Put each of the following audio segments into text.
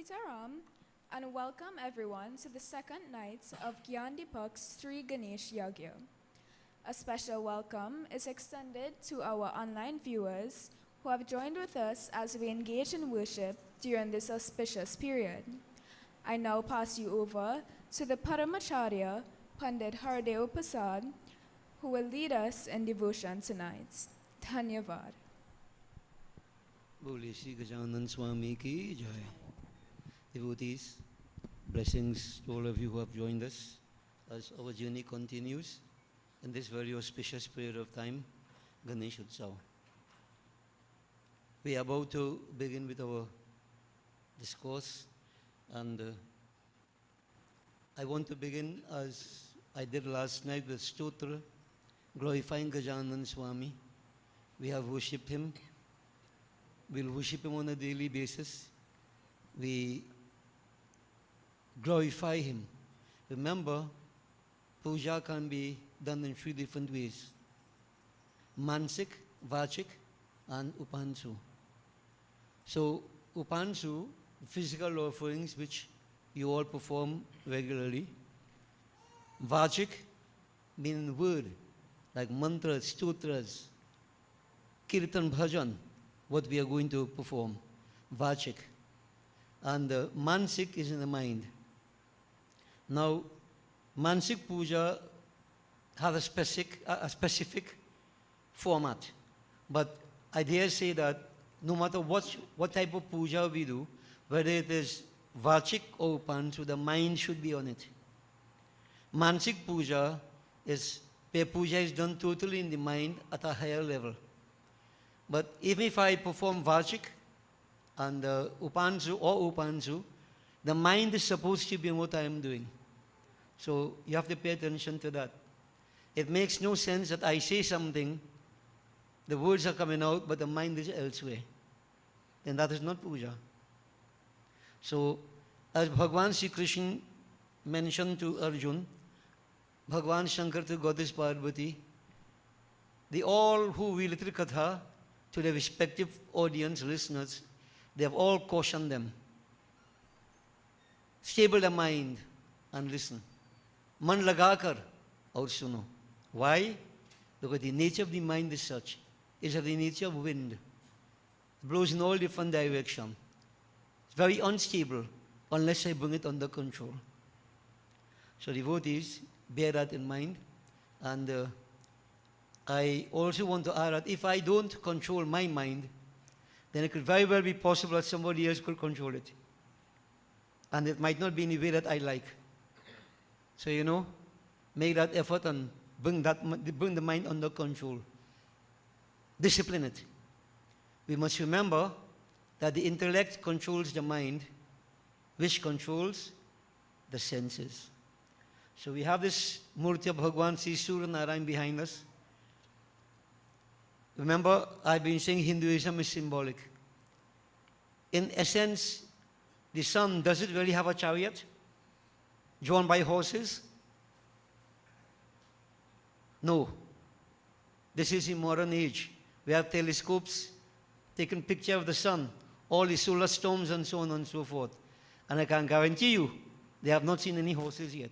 Sitaram, and welcome everyone to the second night of Gyandipak's Sri Ganesh Yagya. A special welcome is extended to our online viewers who have joined with us as we engage in worship during this auspicious period. I now pass you over to the Paramacharya, Pandit Hardeo Prasad, who will lead us in devotion tonight. Dhanyavad. Bole Sri Gajanan Swami ki jai. Devotees, blessings to all of you who have joined us as our journey continues in this very auspicious period of time, Ganesh Utsav. We are about to begin with our discourse, and I want to begin as I did last night with Stotra, glorifying Gajanan Swami. We have worshipped him. We'll worship him on a daily basis. We glorify him. Remember, puja can be done in 3 different ways: Mansik, Vachik, and Upansu. So, Upansu, physical offerings which you all perform regularly. Vachik, meaning word, like mantras, stotras, kirtan, bhajan, what we are going to perform. Vachik. And Mansik is in the mind. Now, Mansik Puja has a specific format. But I dare say that no matter what type of puja we do, whether it is Vachik or Upansu, the mind should be on it. Mansik Puja is where puja is done totally in the mind at a higher level. But even if I perform Vachik and Upansu, the mind is supposed to be in what I am doing. So you have to pay attention to that. It makes no sense that I say something, the words are coming out, but the mind is elsewhere. Then that is not puja. So, as Bhagwan Sri Krishna mentioned to Arjun, Bhagwan Shankar to Goddess Parvati, they all who will literally katha to their respective audience, listeners, they have all cautioned them. Stable the mind and listen. Man lagakar aur suno. Why? Because the nature of the mind is such. It's of the nature of wind. It blows in all different directions. It's very unstable unless I bring it under control. So devotees, bear that in mind. And I also want to add that if I don't control my mind, then it could very well be possible that somebody else could control it. And it might not be in the way that I like. So, make that effort and bring the mind under control. Discipline it. We must remember that the intellect controls the mind, which controls the senses. So we have this Murti of Bhagwan Sri Surya Narayan behind us. Remember, I've been saying Hinduism is symbolic. In essence, the sun, does it really have a chariot drawn by horses? No. This is in modern age. We have telescopes, taken picture of the sun, all the solar storms and so on and so forth. And I can guarantee you, they have not seen any horses yet.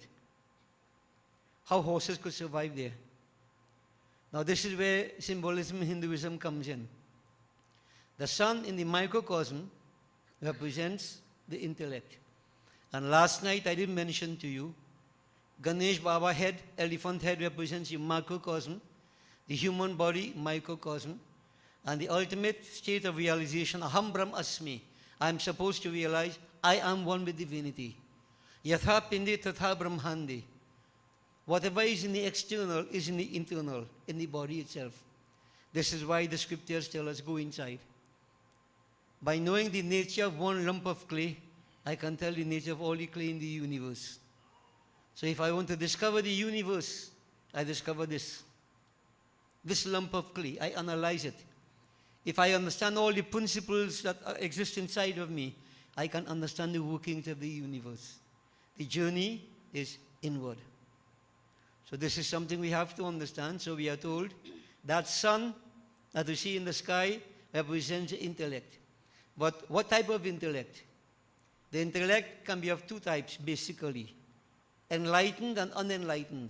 How horses could survive there? Now this is where symbolism in Hinduism comes in. The sun in the microcosm represents the intellect. And last night I did mention to you, Ganesh Baba head, elephant head represents the macrocosm, the human body microcosm, and the ultimate state of realization, Aham Brahm Asmi. I am supposed to realize I am one with divinity. Yatha Pindi Tatha Brahmandi. Whatever is in the external is in the internal, in the body itself. This is why the scriptures tell us, go inside. By knowing the nature of one lump of clay, I can tell the nature of all the clay in the universe. So if I want to discover the universe, I discover this lump of clay. I analyze it. If I understand all the principles that exist inside of me, I can understand the workings of the universe. The journey is inward. So this is something we have to understand. So we are told that sun that we see in the sky represents intellect. But what type of intellect? The intellect can be of two types, basically. Enlightened and unenlightened.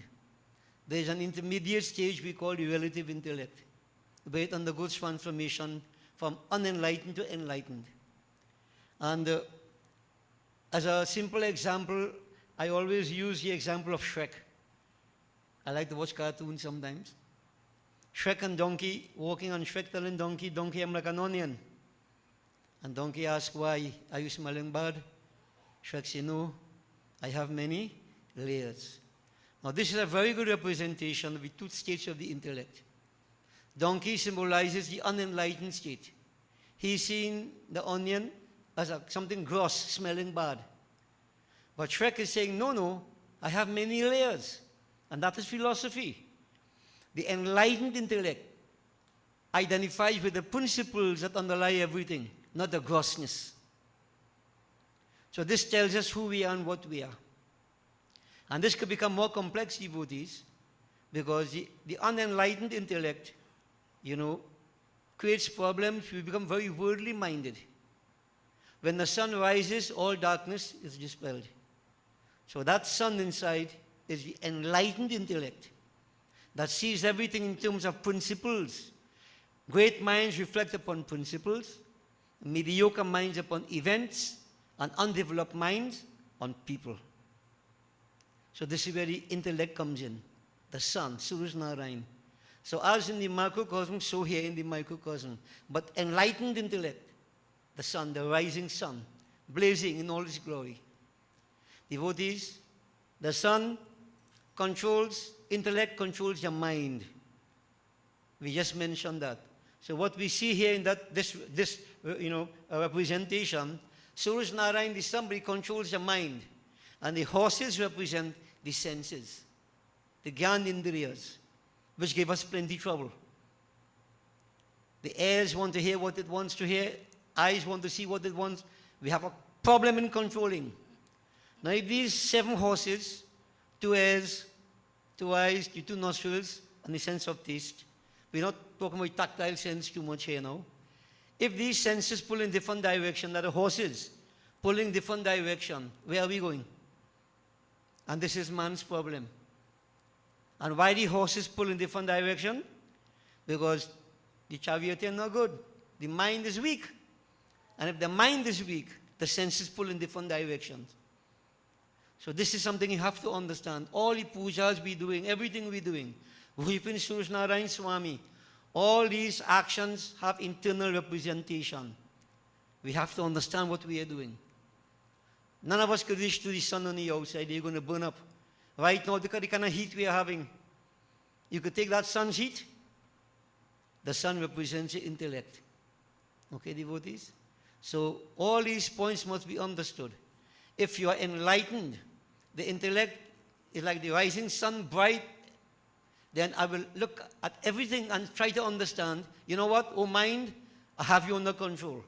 There is an intermediate stage we call the relative intellect, where it undergoes transformation from unenlightened to enlightened. And as a simple example, I always use the example of Shrek. I like to watch cartoons sometimes. Shrek and Donkey, walking on Shrek telling Donkey, Donkey, I'm like an onion. And Donkey asks, why? Are you smelling bad? Shrek says, no, I have many layers. Now this is a very good representation of the two states of the intellect. Donkey symbolizes the unenlightened state. He's seeing the onion as something gross, smelling bad. But Shrek is saying, no, no, I have many layers. And that is philosophy. The enlightened intellect identifies with the principles that underlie everything, not the grossness. So this tells us who we are and what we are. And this could become more complex, devotees, because the unenlightened intellect, creates problems. We become very worldly minded. When the sun rises, all darkness is dispelled. So that sun inside is the enlightened intellect that sees everything in terms of principles. Great minds reflect upon principles, mediocre minds upon events, and undeveloped minds on people. So this is where the intellect comes in. The sun, Suraj Narayan. So as in the macrocosm, so here in the microcosm. But enlightened intellect, the sun, the rising sun, blazing in all its glory. Devotees, the sun controls, intellect controls your mind. We just mentioned that. So what we see here in this representation, Suraj Narayan, the sun, controls your mind. And the horses represent the senses, the Gyanendriyas, which give us plenty trouble. The ears want to hear what it wants to hear, eyes want to see what it wants. We have a problem in controlling. Now if these 7 horses, 2 ears, 2 eyes, 2 nostrils, and the sense of taste, we're not talking about tactile sense too much here now. If these senses pull in different direction, that the horses pulling different direction, where are we going? And this is man's problem. And why the horses pull in different direction? Because the charioteer is not good. The mind is weak. And if the mind is weak, the senses pull in different directions. So this is something you have to understand. All the pujas we're doing, everything we're doing, worshiping Suraj Narayan Swami, all these actions have internal representation. We have to understand what we are doing. None of us could reach to the sun on the outside. They're going to burn up. Right now, look at the kind of heat we are having. You could take that sun's heat. The sun represents the intellect. Okay, devotees? So all these points must be understood. If you are enlightened, the intellect is like the rising sun, bright, then I will look at everything and try to understand, you know what, oh mind, I have you under control.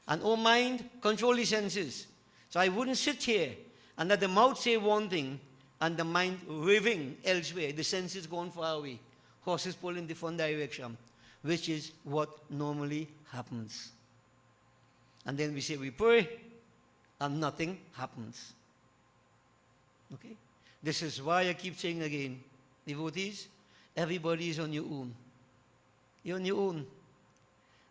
And oh mind, control the senses. So I wouldn't sit here and let the mouth say one thing and the mind raving elsewhere. The senses gone far away. Horses pull in different direction, which is what normally happens. And then we say we pray and nothing happens. Okay? This is why I keep saying again, devotees, everybody is on your own. You're on your own.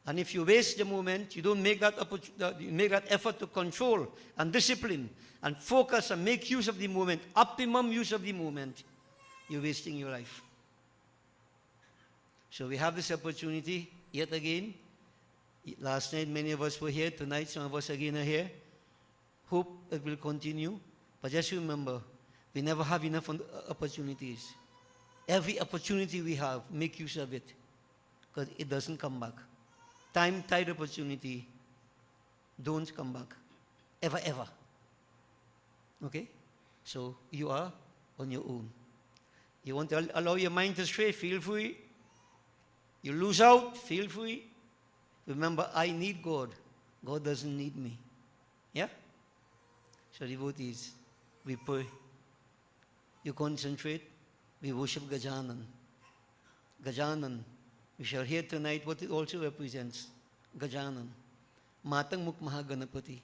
And if you waste the moment, you don't make that effort to control and discipline and focus and make use of the moment, optimum use of the moment, you're wasting your life. So we have this opportunity yet again. Last night many of us were here. Tonight some of us again are here. Hope it will continue. But just remember, we never have enough opportunities. Every opportunity we have, make use of it, because it doesn't come back. Time-tied opportunity don't come back. Ever, ever. Okay? So you are on your own. You want to allow your mind to stray, feel free. You lose out, feel free. Remember, I need God. God doesn't need me. Yeah? So devotees, we pray. You concentrate, we worship Gajanan. Gajanan. We shall hear tonight what it also represents. Gajanan. Matang Mukmaha Ganapati.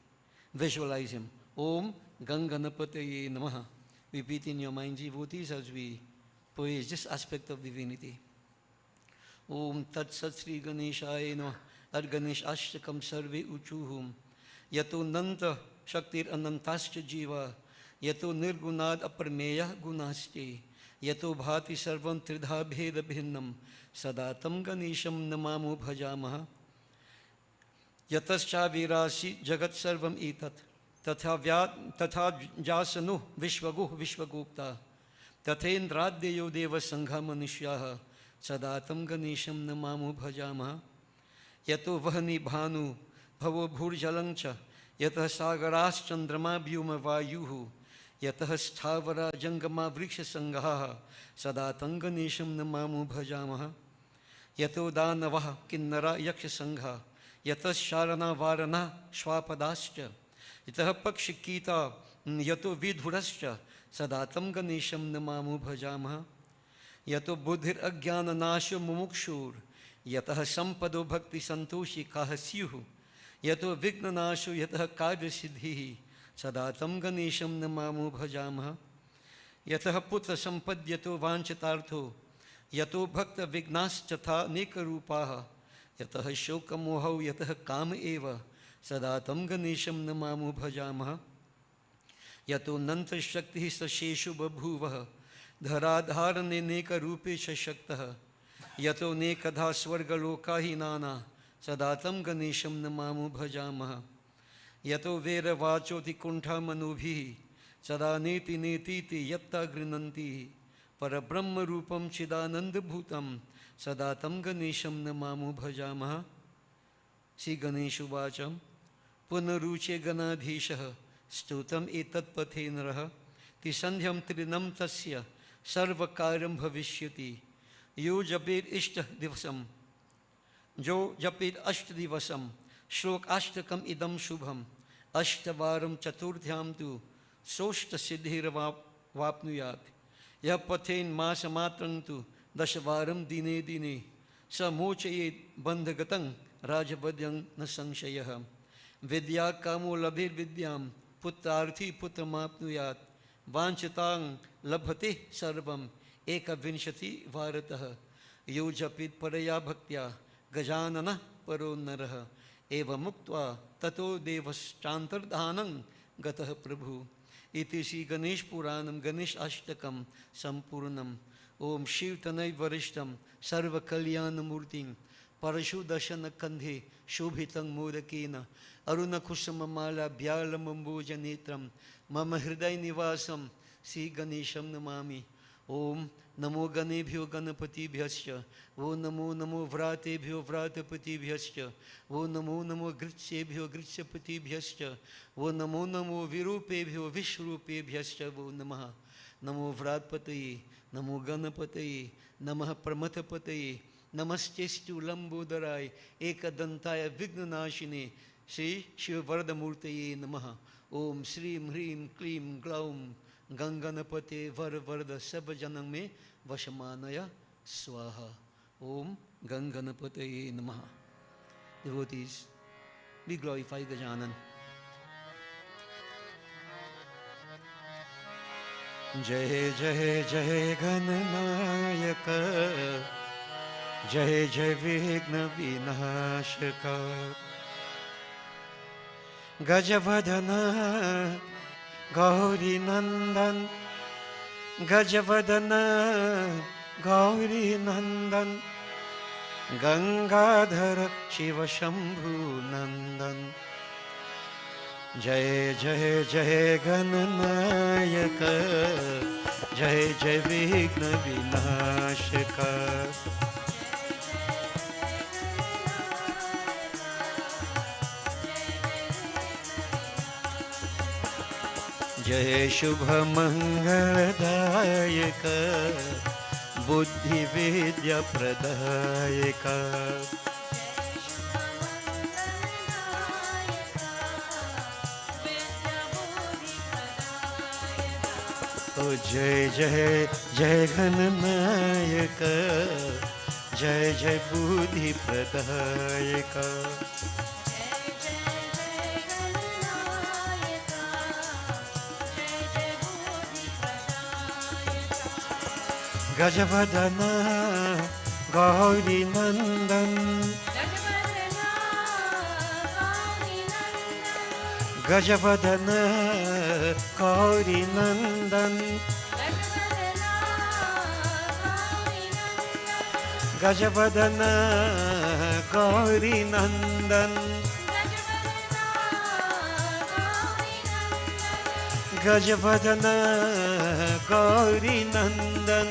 Visualize him. Om Ganganapataye Namaha. Repeat in your mind, devotees, as we praise this aspect of divinity. Om Tat Sat Sri Ganeshaya Namaha. Ad Ganesh Ashtakam Sarve Uchuhum. Yato Nanta Shaktir Anantascha Jiva. Yato Nirgunad Aparmeya Gunaste. Yato Bhati Sarvam Tridha Bheda Bhinnam. Sadatam Ganesham Namamu Bhajamaha. Yatascha Virasi Jagat Sarvam Etat. Tatha Jasanu Vishvagu Vishvagupta. Tathendraddeyo Deva Sangha Manishyaha. Sadatam Ganesham Namamu Bhajamaha. Yato Vahani Bhanu Bhavo Bhurjalancha. Yatah Sagaras Chandrama Vyuma Vayuhu. Yatah Sthavara Jangama Vriksha Sanghaha. Sadatam Ganesham Namamu Bhajamaha. Yato Danavaha Kinnara Yaksha Sangha. Yatah Sharana Varana Shwapadascha. Yatah Pakshikita Yato Vidhurascha. Sadatam Ganesham Namamu Bhajamaha. Yato Buddhir Ajnana Nasho Mumukshur. Yatah Sampado Bhakti Santoshi Kahasyuhu. Yato Vignanasho Yatah Karya Siddhihi. Sadatam Ganesham Namamu Bhajamaha. Yatah Putra Sampadyato Vanchatartho. Yato Bhakta Vignaschatha Nekarupaha. Yatah Shoka Mohau Yatah Kama Eva. Sadatam Ganesham Namamu Bhajamaha. Yato Nanta Shakti Sasheshu Babhuvaha. Dharadharane Neka Rupe Shashaktaha. Yato Nekadha Swargalokahi Nana. Sadatam Ganesham Namamu Bhajamaha. Yato Vera Vachoti Kuntha Manubhi. Sada Neti Netiti Yatta Grinanti. Parabrahma Rupam Chidananda Bhutam. Sadatam Ganesham Namamu Bhajamaha. Sri Ganeshu Vacham. Punaruche Ganadhishaha. Stutam Etat Pathenraha. Tisandhyam Trinam Tasya. Sarvakaram Bhavishyati. Yo Japet Ishta Divasam. Jo Japet Ashta Divasam. Shlok Ashtakam Idam Shubham. Ashtavaram Chaturthyam tu. Soshta Siddhira Vapnuyat. Yapathen Masamatran tu. Dashavaram Dine Dine. Samochayet Bandhagatang Rajavadyang Nasangshayaha. Vidya Kamo Labhir Vidyam. Puttarthi Puttamapnuyat. Vanchitang Labhati Sarvam. Eka Vinshati Varataha. Yo Japit Paraya Bhaktya. Gajanana Paro Naraha. Eva Muktva Tato Devas Chantardhanang Gataha Prabhu. Iti Sri Ganesh Puranam Ganesh Ashtakam Sampurnam. Om Shiv Tanai Varishtam Sarva Kalyana Murting. Parashu Dashana Kandhe Shobhitang Modakena. Aruna Kusamamala Byala Mamboja Netram. Mama Hriday Nivasam Sri Ganesham Namami. Om Namo Ganebhyo Ganapati Bhyascha. O Namo Namo Vratebhyo Vratapati Bhyascha. O Namo Namo Gritsebhyo Gritsapati Bhyascha. O Namo Namo Virupebhyo Vishrupe Bhyascha. O Namaha. Namo Vratpataye. Namo Ganapataye. Namaha Pramatapataye. Namastestu Lambodarai. Ekadantaya Vignanashine. Sri Shivardamurtaye Namaha. Om Srim Hrim Klim Glaum Ganganapate Varvarda Sabajanang Me Vashamanaya Swaha. Om Ganganapate Namaha. Devotees, we glorify Gajanan. Jai Jai Jai Gananayaka. Jai Jai Vigna Vinashaka. Gajavadana Gauri Nandan. Gajavadana Gauri Nandan. Gangadhara Shiva Shambhu Nandan. Jai Jai Jai Gananayaka. Jai Jai Vigna Vinashaka. Jai Shubha Mangaladayaka. Buddhi Vidya Pradayaka. Oh Jai Jai Jai Gananayaka. Jai Jai Buddhi Pradayaka. Gajavadana Gauri Nandan Gajavadana Gauri Nandan Gajavadana Gauri Nandan Gajavadana Gauri Nandan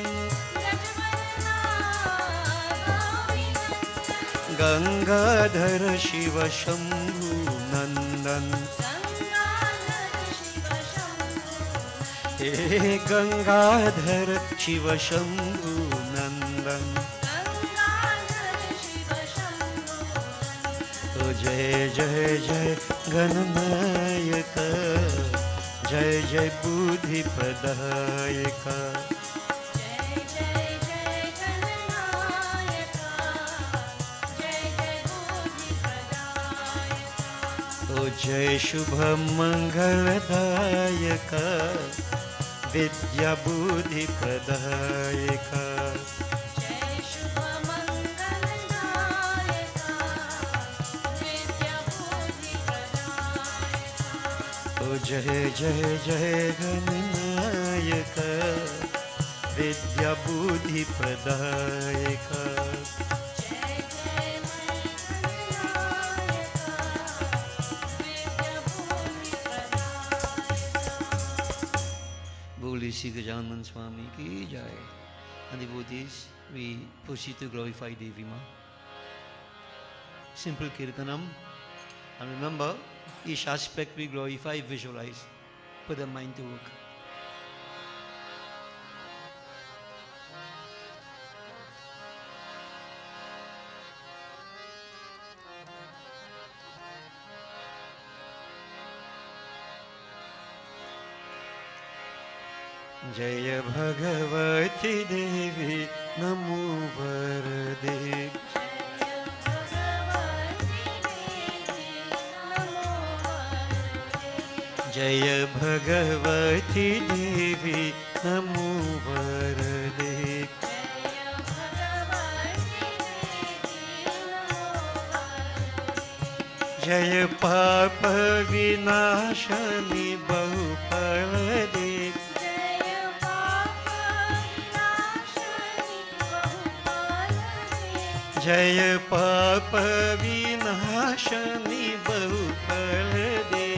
Gangadhar Shiva Shambhu Nandan He Gangadhar Shiva Shambhu Nandan O Jai Jai Jai Gananayaka Jai Jai Buddhi Pradayaka O Jai Shubha Mangaladayaka Vidya Buddhi Pradayaka O Jai Jai Jai Gananayaka Vidya Buddhi Pradayaka Boli Sri Gajanan Swami ki jai. And devotees, we proceed to glorify Devi Ma. Simple kirtanam. And remember, each aspect we glorify, visualize, put the mind to work. Jaya Bhagavati Devi Namo Varade Jaya Bhagavati Devi Namo Varade Jaya Papa Vinashani Bahupalade Jaya Papa Vinashani Bahupalade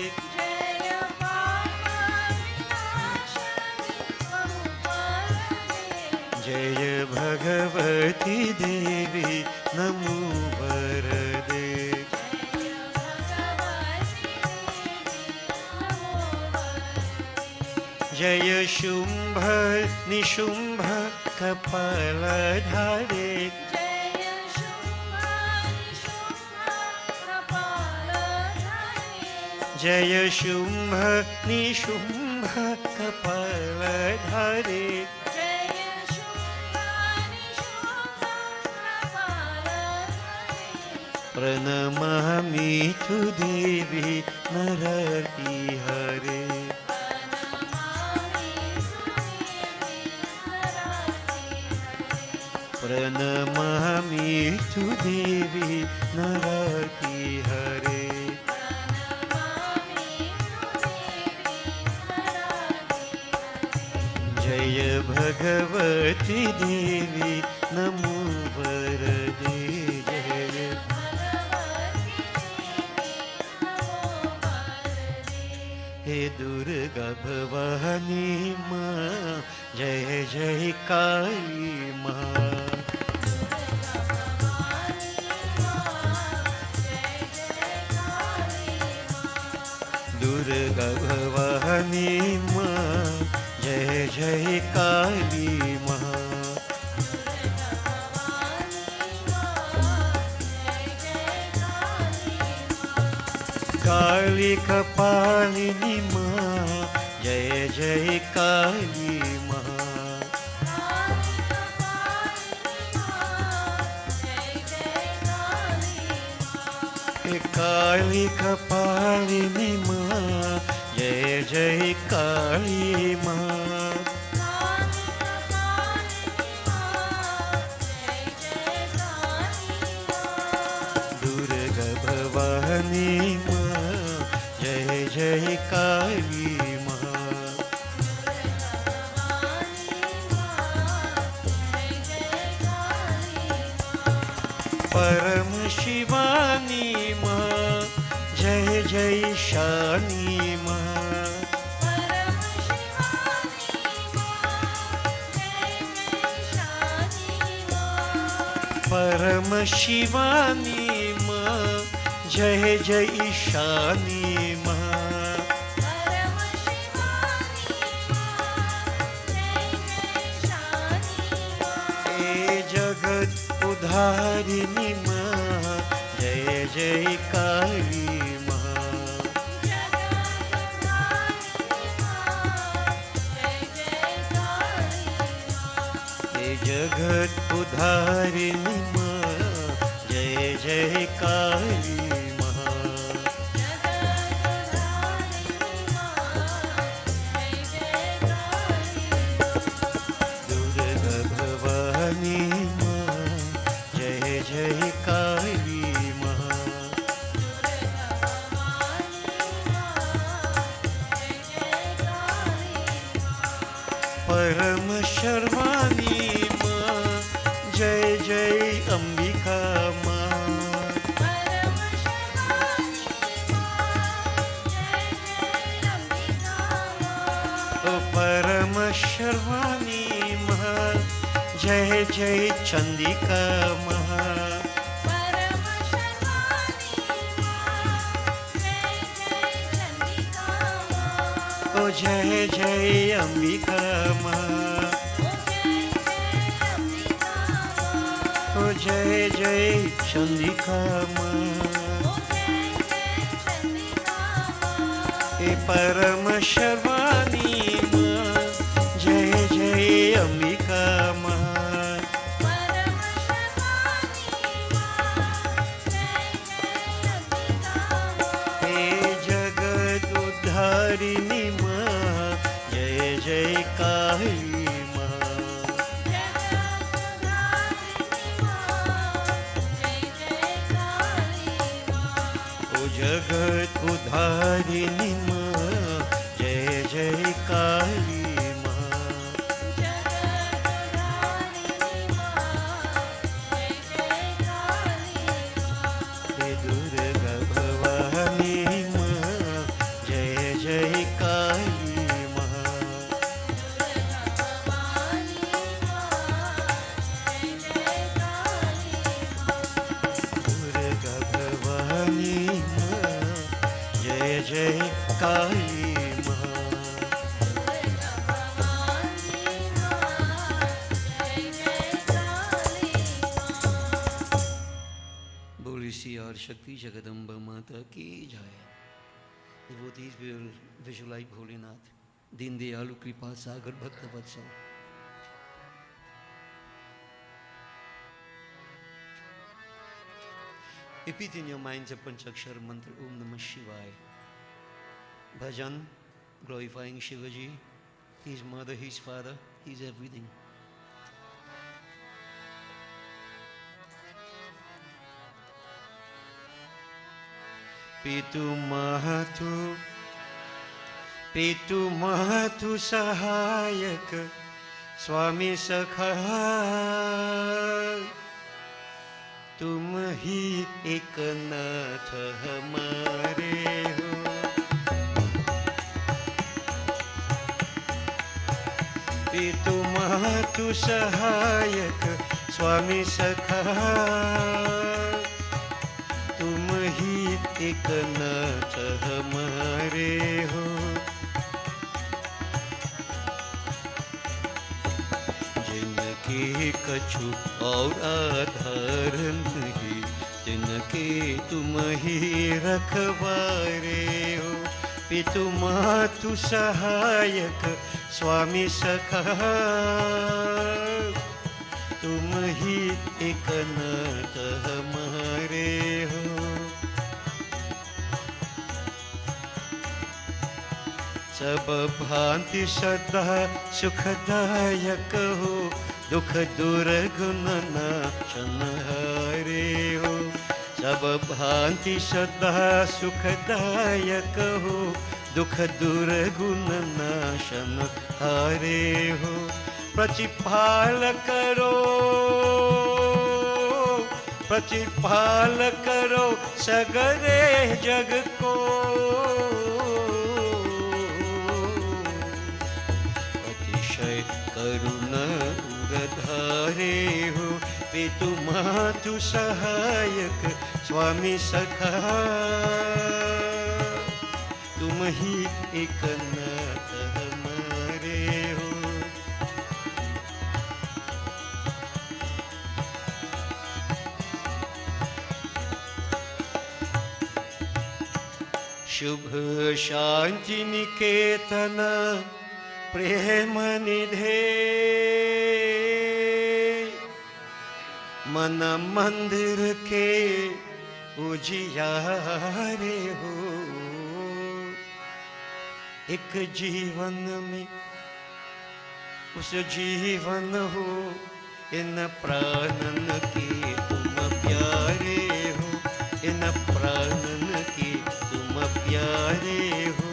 Jaya Bhagavati Devi Namo Varade Jaya Shumbha Nishumbha Kapaladhare Jaya Shumbha Nishumbha Kapaladhare Pranamami tu Devi Narati Hare Pranamami tu Devi Narati Hare Jaya Bhagavati Devi Namo Varade Jaya He Durga Bhavani Ma Jai Jai Kali Ma Durga Bhavani Ma Jai Jai Kali Ma Kali Kapalini Ma Jai Jai Kali Ma Kali Kapalini Ma Jai Kali Ma परम शिवानी माँ जय जय शानी माँ परम शिवानी माँ जय जय शानी माँ ए जगत उधारिणी माँ जय जय काली माँ ए जगत उधारिणी माँ जय जय काली माँ दुर्गा भवानी माँ जय जय काली माँ परम शर्वाणी माँ जय जय अंबिका माँ ओ परम शर्वाणी माँ जय जय चंडिका माँ ओ जय जय अंबिका माँ ओ जय जय चंडिका माँ ए परम शर्वाणी माँ जय जय अंबिका माँ हे जगत उद्धारिणी माँ जय जय काली माँ ओ जगत उद्धारिणी माँ जय जय काली माँ हे दुर्गा भवानी माँ जय जय काली माँ दुर्गा भवानी माँ जय जय काली माँ बोली सी और शक्ति जगदम्बा माता की जय Devotees will visualize Bholinath, Deen Dayalu Kripa Sagar Bhakta Vatsal. Repeat in your minds a Panchakshar mantra Om Namah Shivaya. Bhajan, glorifying Shivaji, his mother, his father, his everything. Pitu Mahatu Sahayak Swami Sakha तुम ही एक नाथ हमारे हो पितु मातु सहायक स्वामी सखा तुम ही एक नाथ हमारे हो जिनके कछु और आधार नहीं जिनके तुम ही रखवारे हो पितु मातु सहायक स्वामी सखा तुम ही एक नाथ हमारे हो सब भांति सदा सुखदायक हो दुख दुर्गुण नाशन हारे हो सब भांति सदा सुखदायक हो दुख दुर्गुण नाशन हारे हो प्रतिपाल करो सगरे जग को। अतिशय करुण गधारे हो पितु मातु सहायक स्वामी सखा। तुम ही एक नाथ हमारे हो। शुभ शांति निकेतन प्रेम निधे। मन मंदिर के उजियारे हो। एक जीवन में उस जीवन हो। इन प्राणन के तुम प्यारे हो। इन प्राणन के तुम प्यारे हो।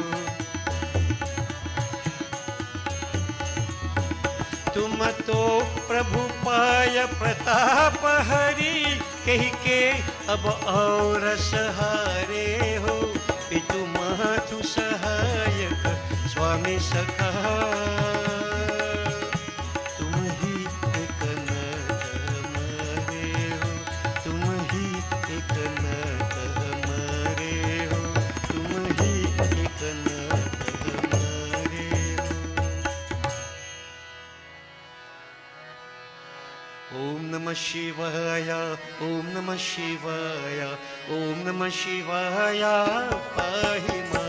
तुम तो प्रभु पाय प्रताप हरि कही के अब और सहारे हो। पितु मातु सहायक स्वामी सखा। तुम ही एक नाथ हमारे हो। तुम ही एक नाथ हमारे हो। तुम ही एक नाथ हमारे हो। ओम नमः शिवाय। ओम नमः शिवाय। ओम नमः शिवाय पाहि मां।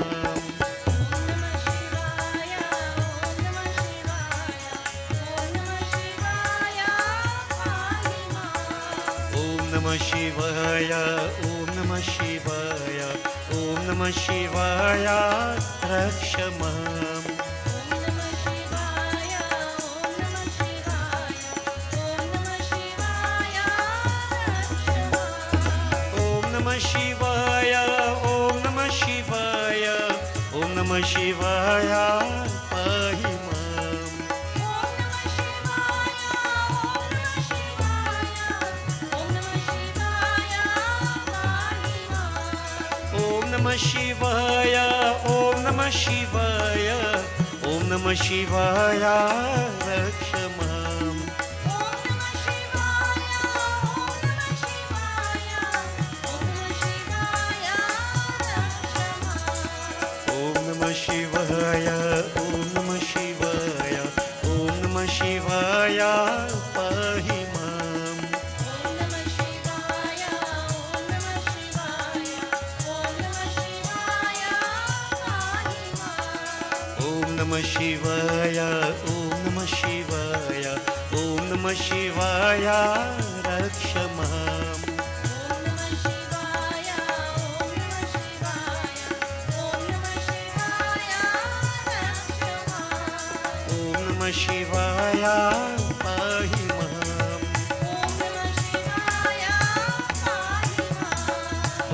ओम नमः शिवाय। ओम नमः शिवाय। ओम नमः शिवाय रक्ष मां। शिवाय। ओम नमः शिवाय। ओम नमः शिवाय पाहि मां। ओम नमः शिवाय। ओम नमः शिवाय। ओम नमः शिवाय रक्ष मां। शिवाय। ओम नमः शिवाय। ओम नमः शिवाय पाहि मां। ओम नमः शिवाय। ओम नमः शिवाय। ओम नमः शिवाय रक्ष मां। शिवाय पाहि मां।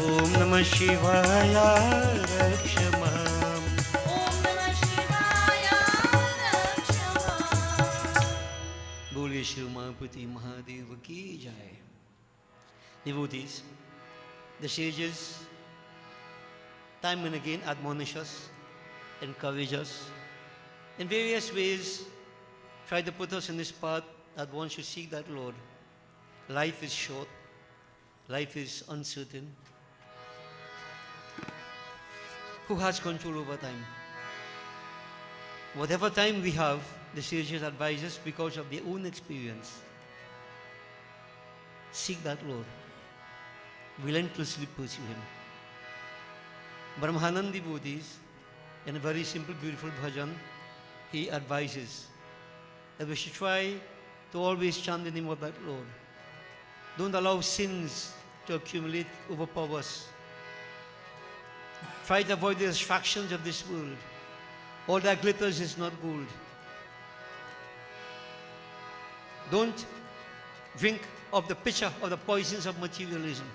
ओम नमः शिवाय रक्ष मां। बोलिए श्री उमापति महादेव की जय। Devotees, the sages time and again admonish us, encourage us in various ways. Try to put us in this path that one should seek that Lord. Life is short. Life is uncertain. Who has control over time? Whatever time we have, the sages advise us because of their own experience. Seek that Lord. Relentlessly pursue Him. Brahmanand devotees, in a very simple, beautiful bhajan, he advises that we should try to always chant the name of that Lord. Don't allow sins to accumulate, overpower us. Try to avoid the distractions of this world. All that glitters is not gold. Don't drink of the pitcher of the poisons of materialism.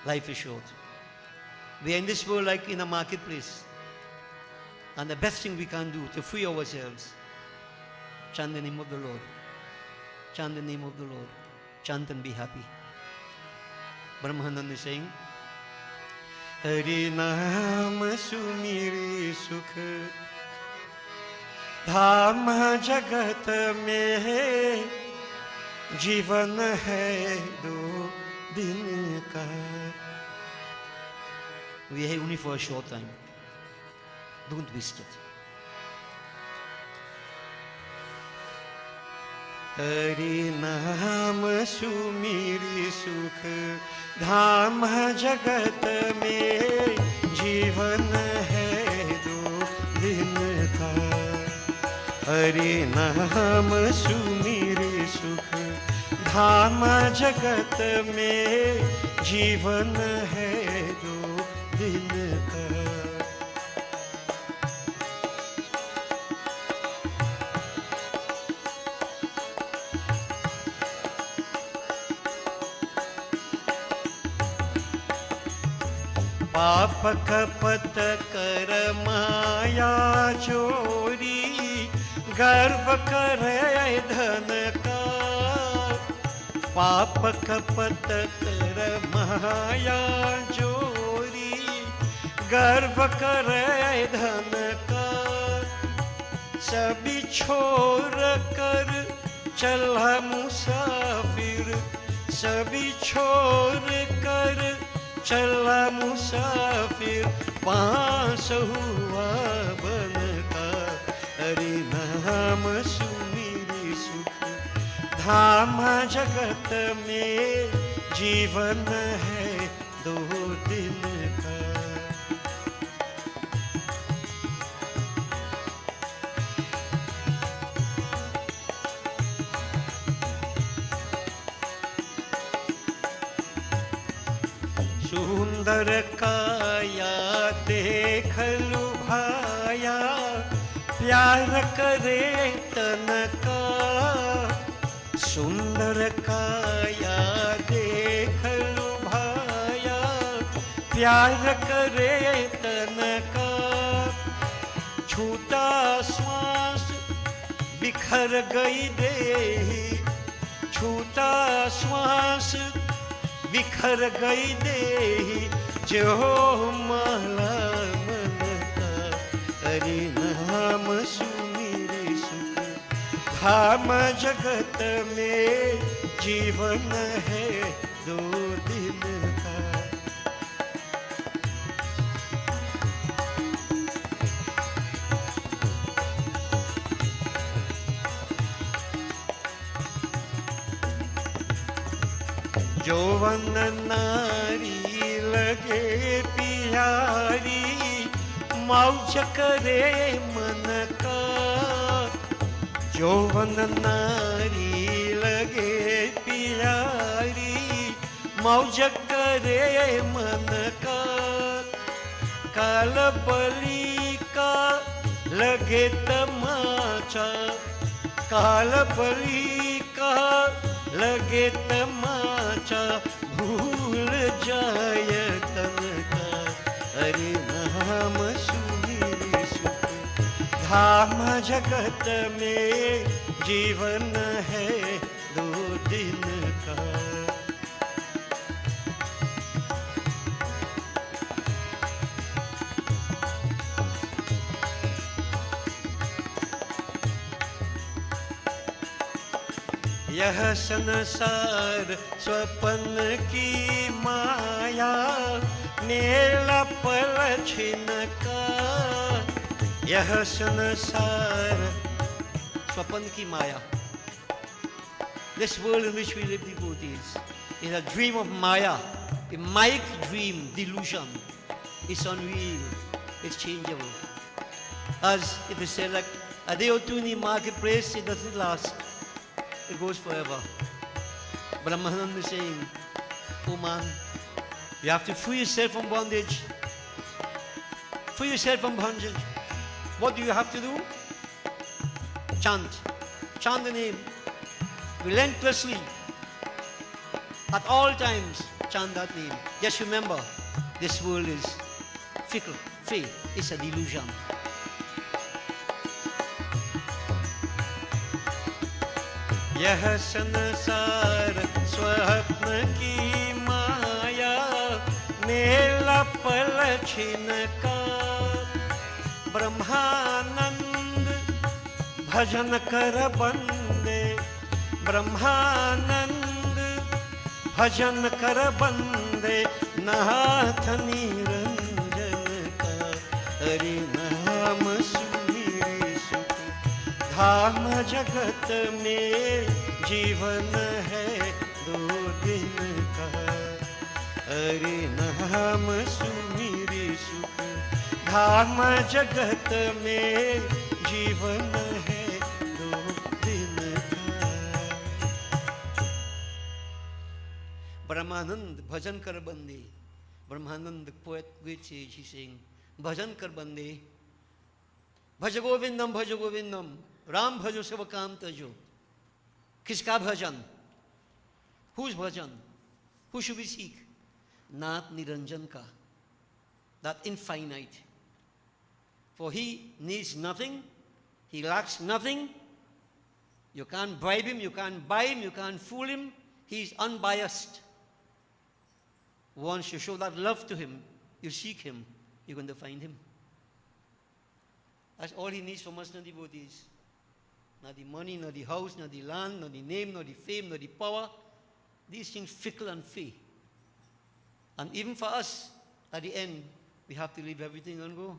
Life is short. We are in this world like in a marketplace. And the best thing we can do to free ourselves, chant the name of the Lord. Chant the name of the Lord. Chant and be happy. Brahmananda is saying, Hari Naam Sumiri Sukh धाम जगत में जीवन है 2 दिन का. We are here only for a short time. Don't waste it. Hari नाम सुमिरि सुख धाम जगत में जीवन है 2 दिन का. हरि नाम सुमिरि सुख धाम जगत में जीवन है 2 दिन का. पाप कपट कर माया चोरी गर्व करे धन का. पाप कपट कर माया चोरी गर्व करे धन का. सभी छोड़ कर चला मुसाफिर. सभी छोड़ कर चला मुसाफिर 500 हुआ बन का. हरि नाम सुमिरि सुख धाम जगत में जीवन है 2 दिन का. सुंदर काया देख लुभाया प्यार करे तन का. सुंदर काया देख लुभाया प्यार करे तन का. छूटा श्वास बिखर गई देही. छूटा श्वास बिखर गई देही जो माला मन का. हरि नाम सुमिरि सुख धाम जगत में जीवन है 2 दिन का. जौवन नारी लगे प्यारी मौज करे मन का. जौवन नारी लगे प्यारी मौज करे मन का. काल बलि का लगे तमाचा. काल बलि का लगे तमाचा भूल जाय तन का. हरि नाम सुमिरि सुख धाम जगत में जीवन है 2 दिन का. यह संसार स्वप्न की माया मेला पल छिन का. यह संसार स्वप्न की माया. This world in which we live, devotees, is a dream of Maya, a Mayic dream, delusion. It's unreal, it's changeable. As if it's said like a day or 2 in the marketplace, it doesn't last. It goes forever. Brahmananda is saying, oh man, you have to free yourself from bondage. Free yourself from bondage. What do you have to do? Chant. Chant the name. Relentlessly. At all times, chant that name. Just remember, this world is fickle. Faith is a delusion. यह संसार स्वप्न की माया, मेला पल छिन का। ब्रह्मानंद भजन कर बंदे, ब्रह्मानंद भजन कर बंदे, नाथ निरंजन का हरि नाम सुमिरि सुख। धाम जगत में जीवन है दो दिन का, हरि नाम सुमिरि सुख। धाम जगत में जीवन है दो दिन का। Brahmanand, bhajan kar bande. Brahmanand, the poet, great sage, he's saying, bhajan kar bande. Bhaja Govindam, Bhaja Govindam. Ram bhajo savakam tajo. Kiska bhajan? Whose bhajan? Who should we seek? Nath Niranjan ka. That infinite. For he needs nothing. He lacks nothing. You can't bribe him, you can't buy him, you can't fool him. He is unbiased. Once you show that love to him, you seek him, you're going to find him. That's all he needs from us, not devotees. Not the money, not the house, not the land, not the name, not the fame, not the power. These things fickle and fade. And even for us, at the end, we have to leave everything and go.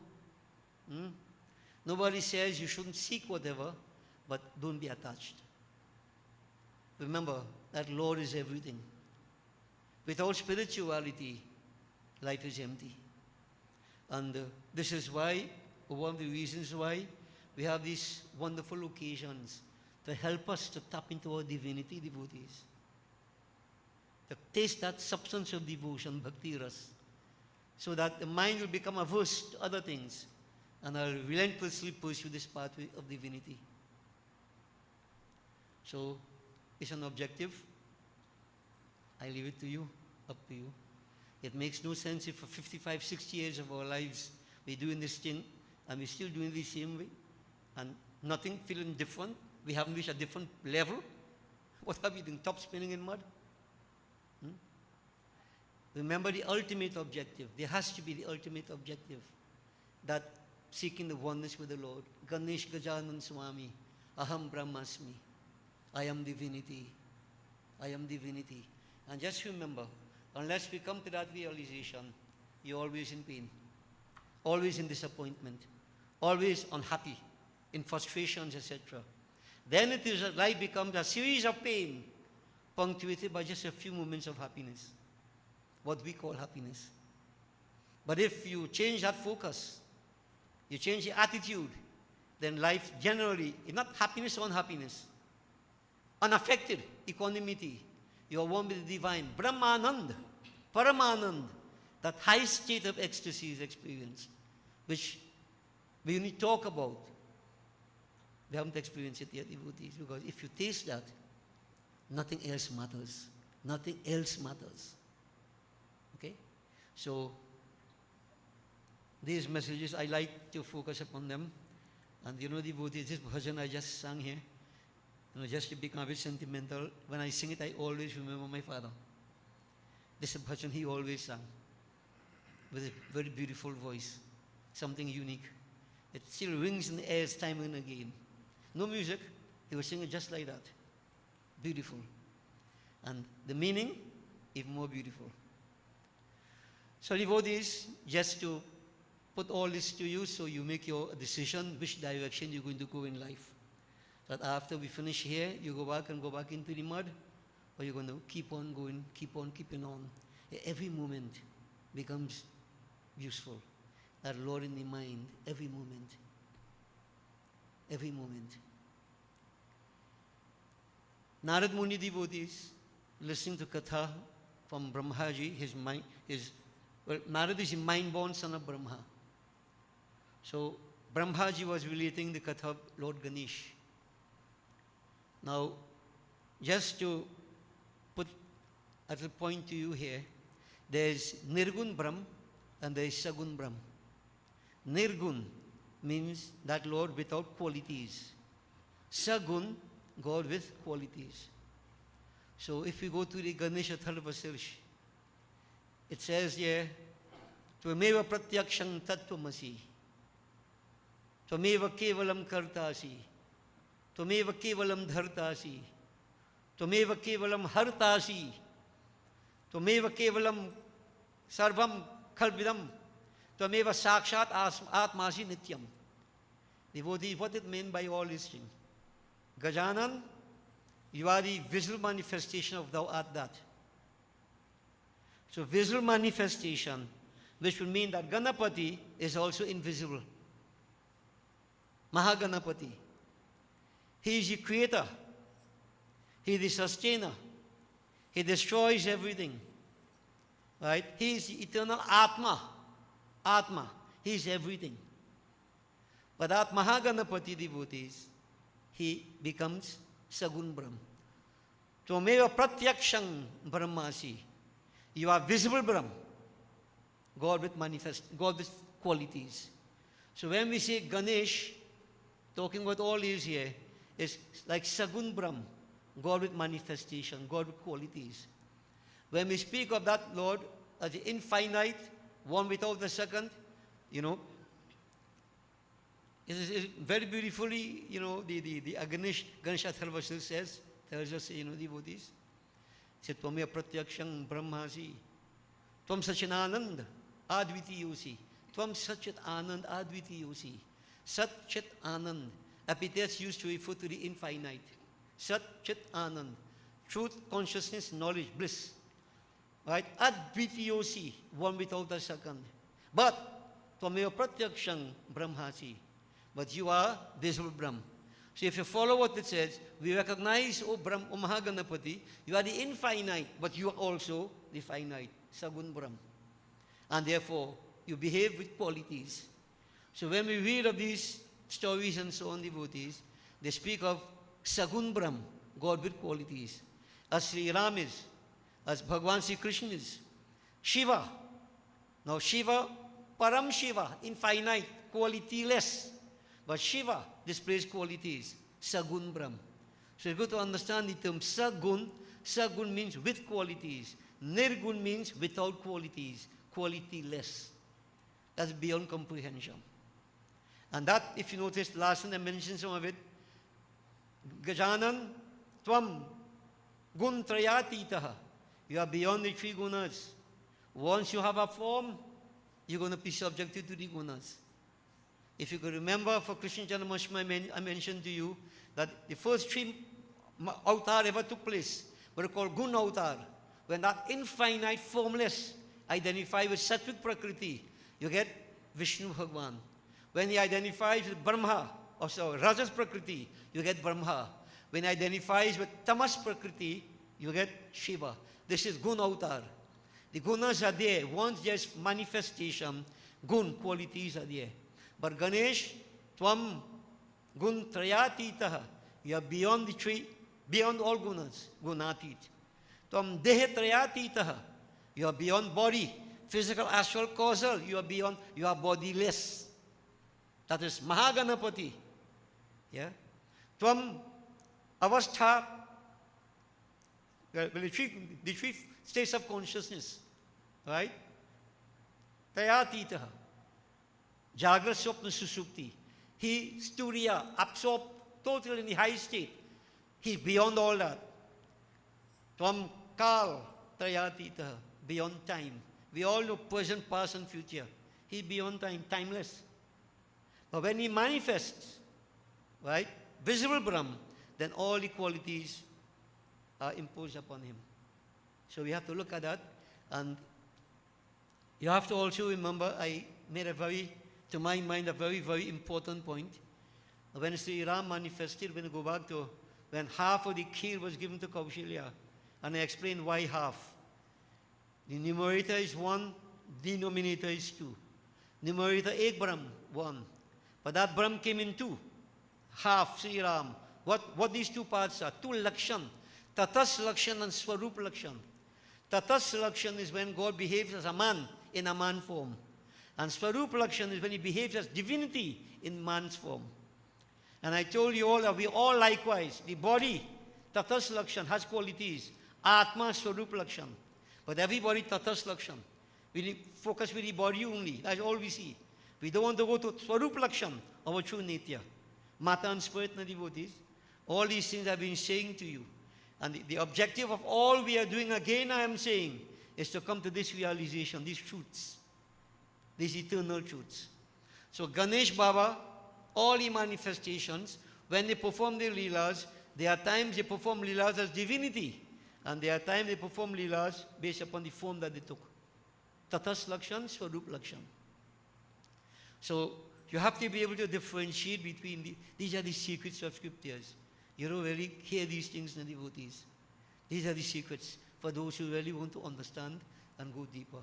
Nobody says you shouldn't seek whatever, but don't be attached. Remember that Lord is everything. Without spirituality, life is empty. And this is why, one of the reasons why, we have these wonderful occasions to help us to tap into our divinity, devotees. To taste that substance of devotion, bhakti ras, so that the mind will become averse to other things and I'll relentlessly pursue this pathway of divinity. So, it's an objective. I leave it to you, up to you. It makes no sense if for 55, 60 years of our lives we're doing this thing and we're still doing it the same way and nothing feeling different. We haven't reached a different level. What have we done? Top spinning in mud? Remember the ultimate objective. There has to be the ultimate objective. That seeking the oneness with the Lord. Ganesh Gajanan Swami. Aham Brahmasmi. I am divinity. I am divinity. And just remember, unless we come to that realization, you're always in pain. Always in disappointment. Always unhappy. In frustrations, etc. Then it is that life becomes a series of pain, punctuated by just a few moments of happiness. What we call happiness. But if you change that focus, you change the attitude, then life generally is not happiness or unhappiness. Unaffected equanimity. You are one with the divine. Brahmanand, Paramanand, that high state of ecstasy is experienced, which we only talk about. We haven't experienced it yet, devotees, because if you taste that, nothing else matters. Nothing else matters. Okay? So, these messages, I like to focus upon them. And you know, devotees, this bhajan I just sang here, just to become a bit sentimental, when I sing it, I always remember my father. This bhajan he always sang, with a very beautiful voice, something unique. It still rings in the air time and again. No music, he was singing just like that. Beautiful. And the meaning, even more beautiful. So devotees, just to put all this to you so you make your decision which direction you're going to go in life. That after we finish here, you go back into the mud, or you're going to keep on going, keep on keeping on. Every moment becomes useful. That Lord in the mind, every moment. Every moment. Narad Muni devotees, listening to Katha from Brahmaji, Narad is a mind-born son of Brahma. So, Brahmaji was relating the Katha of Lord Ganesh. Now, just to put at a point to you here, there is Nirgun Brahm and there is Sagun Brahm. Nirgun means that Lord without qualities. Sagun God with qualities. So if we go to the Ganesha Thalvasirsh, it says here, Tvameva pratyakshang tattvamasi. Tvameva kevalam kartasi. Tvameva kevalam dhartasi. Tvameva kevalam hartasi. Tvameva kevalam sarvam khalvidam. Tvameva sakshat atmasi nityam. Devotee, what it means by all these things? Gajanan, you are the visual manifestation of thou art that. So visual manifestation, which will mean that Ganapati is also invisible. Mahaganapati. He is the creator. He is the sustainer. He destroys everything. Right? He is the eternal Atma. Atma. He is everything. But that Mahaganapati, devotees, he becomes Sagun Brahm. Tvameva pratyakshang brahmasi. You are visible Brahm. God with qualities. So when we say Ganesh, talking about all these here, is like Sagun Brahm, God with manifestation, God with qualities. When we speak of that Lord as the infinite, one without the second, you know, it is very beautifully, you know, the Ganesh Atharvasir says, tells us, you know, devotees, said, Tvameva pratyakshang brahmasi, Tvam sachinanand advitiyosi, Tvam sachit anand advitiyosi, Sat chit anand, epithets used to refer to the infinite. Sat chit anand, truth, consciousness, knowledge, bliss. Right? Advitiyosi, one without a second. But, Tvameva pratyakshang brahmasi, but you are visible Brahm. So if you follow what it says, we recognize, O Brahm, O Mahaganapati, you are the infinite, but you are also the finite, Sagun Brahm. And therefore, you behave with qualities. So when we read of these stories and so on, devotees, they speak of Sagun Brahm, God with qualities, as Sri Ram is, as Bhagavan Sri Krishna is, Shiva. Now Shiva, Param Shiva, infinite, qualityless. But Shiva displays qualities, Sagun Brahm. So you've got to understand the term Sagun. Sagun means with qualities. Nirgun means without qualities, qualityless. That's beyond comprehension. And that, if you notice, last time I mentioned some of it, Gajanan, Tvam, Gun Trayatitaha. You are beyond the three gunas. Once you have a form, you're going to be subjected to the gunas. If you could remember, for Krishna Janmashtami, I mentioned to you that the first three avatar ever took place were called Gun avatar. When that infinite, formless, identifies with Sattvic Prakriti, you get Vishnu Bhagwan. When he identifies with Brahma, or so Rajas Prakriti, you get Brahma. When he identifies with Tamas Prakriti, you get Shiva. This is Gun avatar. The gunas are there. Once there's manifestation, gun, qualities are there. But Ganesh, Tvam Gun Trayatitaha, you are beyond the three, beyond all gunas, gunatit. Tvam Dehe Trayatitaha, you are beyond body, physical, astral, causal, you are beyond, you are bodiless. That is Mahaganapati. Yeah? Tvam Avastha, the three states of consciousness, right? Trayatitaha. Jagra, Swapna, Susupti. He, Turiya, absorbed totally in the high state. He's beyond all that. Tvam Kal, Trayatitaha, beyond time. We all know present, past, and future. He's beyond time, timeless. But when he manifests, right, visible Brahm, then all the qualities are imposed upon him. So we have to look at that. And you have to also remember, I made to my mind, a very, very important point. When Sri Ram manifested, when you go back to when half of the kheer was given to Kaushalya, and I explained why half. The numerator is 1, denominator is 2. Numerator ek Brahm, 1. But that Brahm came in 2. Half Sri Ram. What these two parts are? 2 Lakshan. Tatas Lakshan and Swarup Lakshan. Tatas Lakshan is when God behaves as a man in a man form. And Swarup Lakshan is when he behaves as divinity in man's form. And I told you all that we all likewise, the body, tatas lakshan, has qualities. Atma swarup lakshan. But everybody tatas lakshan. We focus with the body only. That's all we see. We don't want to go to swarup lakshan, our true nitya. Mata and spirit na devotees. All these things I've been saying to you. And the objective of all we are doing, again I am saying, is to come to this realization, these truths, these eternal truths. So Ganesh Baba, all the manifestations, when they perform their leelas, there are times they perform leelas as divinity, and there are times they perform leelas based upon the form that they took. Tatas Lakshan, Swarup Lakshan. So you have to be able to differentiate between these are the secrets of scriptures. You don't really hear these things in the devotees. These are the secrets for those who really want to understand and go deeper.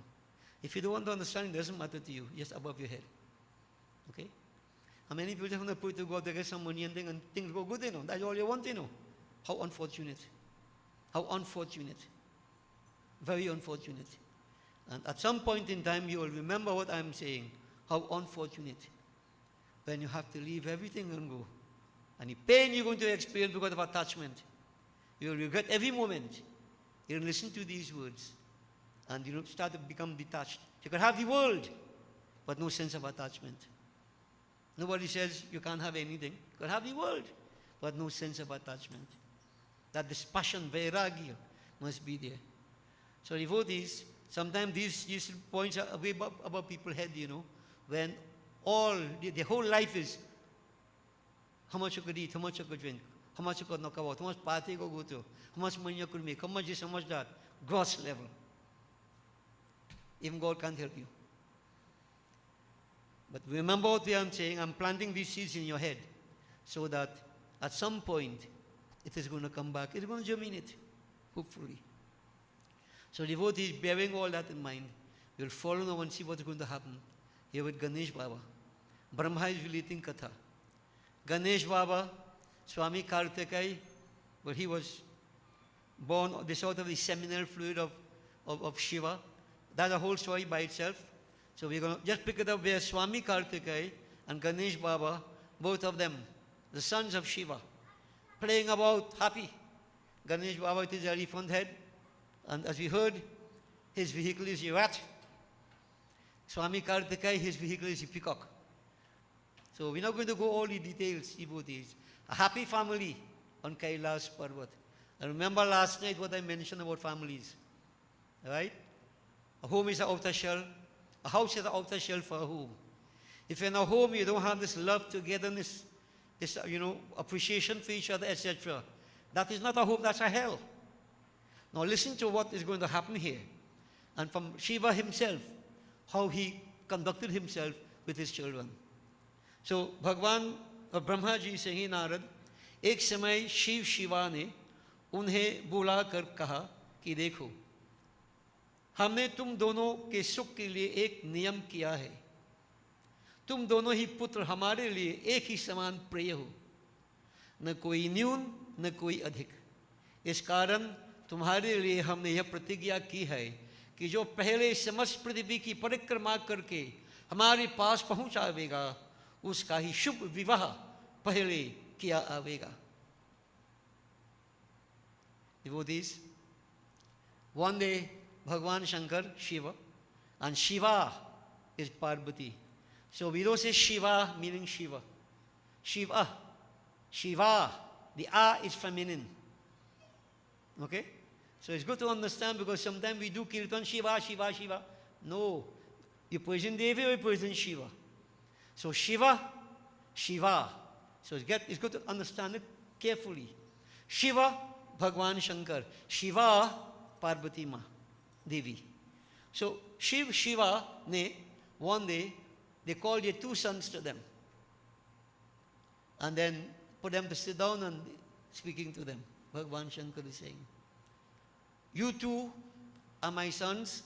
If you don't want to understand, it doesn't matter to you, just above your head. Okay? How many people just want to pray to God to get some money and things go good, That's all you want, How unfortunate. How unfortunate. Very unfortunate. And at some point in time, you will remember what I'm saying. How unfortunate. When you have to leave everything and go. And the pain you're going to experience because of attachment. You will regret every moment. You will listen to these words. And you will start to become detached. You can have the world, but no sense of attachment. Nobody says you can't have anything. You can have the world, but no sense of attachment. That this passion, vairagya, must be there. So devotees, sometimes these points are way above people's head, when the whole life is how much you could eat, how much you could drink, how much you could knock out, how much party you could go to, how much money you could make, how much this, how much that. Gross level. Even God can't help you. But remember what I'm saying. I'm planting these seeds in your head so that at some point it is going to come back. It's going to germinate, hopefully. So devotees, bearing all that in mind, we'll follow now and see what's going to happen here with Ganesh Baba. Brahma is relating Katha. Ganesh Baba, Swami Kartikeya, but he was born out of the seminal fluid of Shiva. That's a whole story by itself. So we're going to just pick it up where Swami Kartikeya and Ganesh Baba, both of them, the sons of Shiva, playing about, happy. Ganesh Baba with his elephant head, and as we heard, his vehicle is a rat. Swami Kartikeya, his vehicle is a peacock. So we're not going to go all the details, devotees. A happy family on Kailas Parvat. I remember last night what I mentioned about families. Right? A home is an outer shell. A house is an outer shell for a home. If you're in a home, you don't have this love, togetherness, this, appreciation for each other, etc. That is not a home, that's a hell. Now listen to what is going to happen here. And from Shiva himself, how he conducted himself with his children. So Bhagwan Brahma ji से ही नारद एक समय शिव शिवा ने उन्हें बुला कर कहा कि देखो हमने तुम दोनों के सुख के लिए एक नियम किया है तुम दोनों ही पुत्र हमारे लिए एक ही समान प्रिय हो न कोई न्यून न कोई अधिक इस कारण तुम्हारे लिए हमने यह प्रतिज्ञा की है कि जो पहले समस्त पृथ्वी की परिक्रमा करके हमारे पास पहुंच आवेगा उसका ही शुभ विवाह पहले किया आवेगा. Devotees, one day Bhagwan Shankar, Shiva, and Shiva is Parvati. So we don't say Shiva meaning Shiva. Shiva. Shiva. The A is feminine. Okay? So it's good to understand because sometimes we do kirtan Shiva, Shiva, Shiva. No. You present Devi or you present Shiva. So Shiva, Shiva. So it's good to understand it carefully. Shiva, Bhagwan Shankar. Shiva, Parvati Ma, Devi. So Shiva, one day, they called their two sons to them. And then put them to sit down and speaking to them. Bhagwan Shankar is saying, you two are my sons,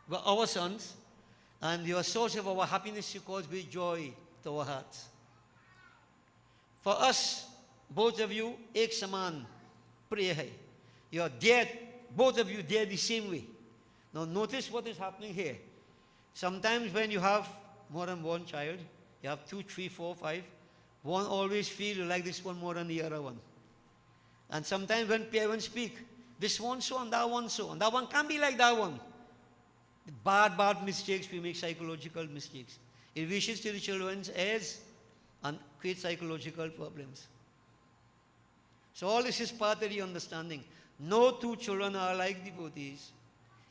were our sons, and you are source of our happiness, you cause great joy to our hearts. For us, both of you, ek saman, priya hai. You are dead, both of you dead the same way. Now notice what is happening here. Sometimes when you have more than one child, you have 2, 3, 4, 5, one always feel you like this one more than the other one. And sometimes when parents speak, this one so and that one so, and that one can't be like that one. Bad mistakes, we make psychological mistakes. It reaches to the children's ears and creates psychological problems. So all this is part of the understanding. No two children are like devotees.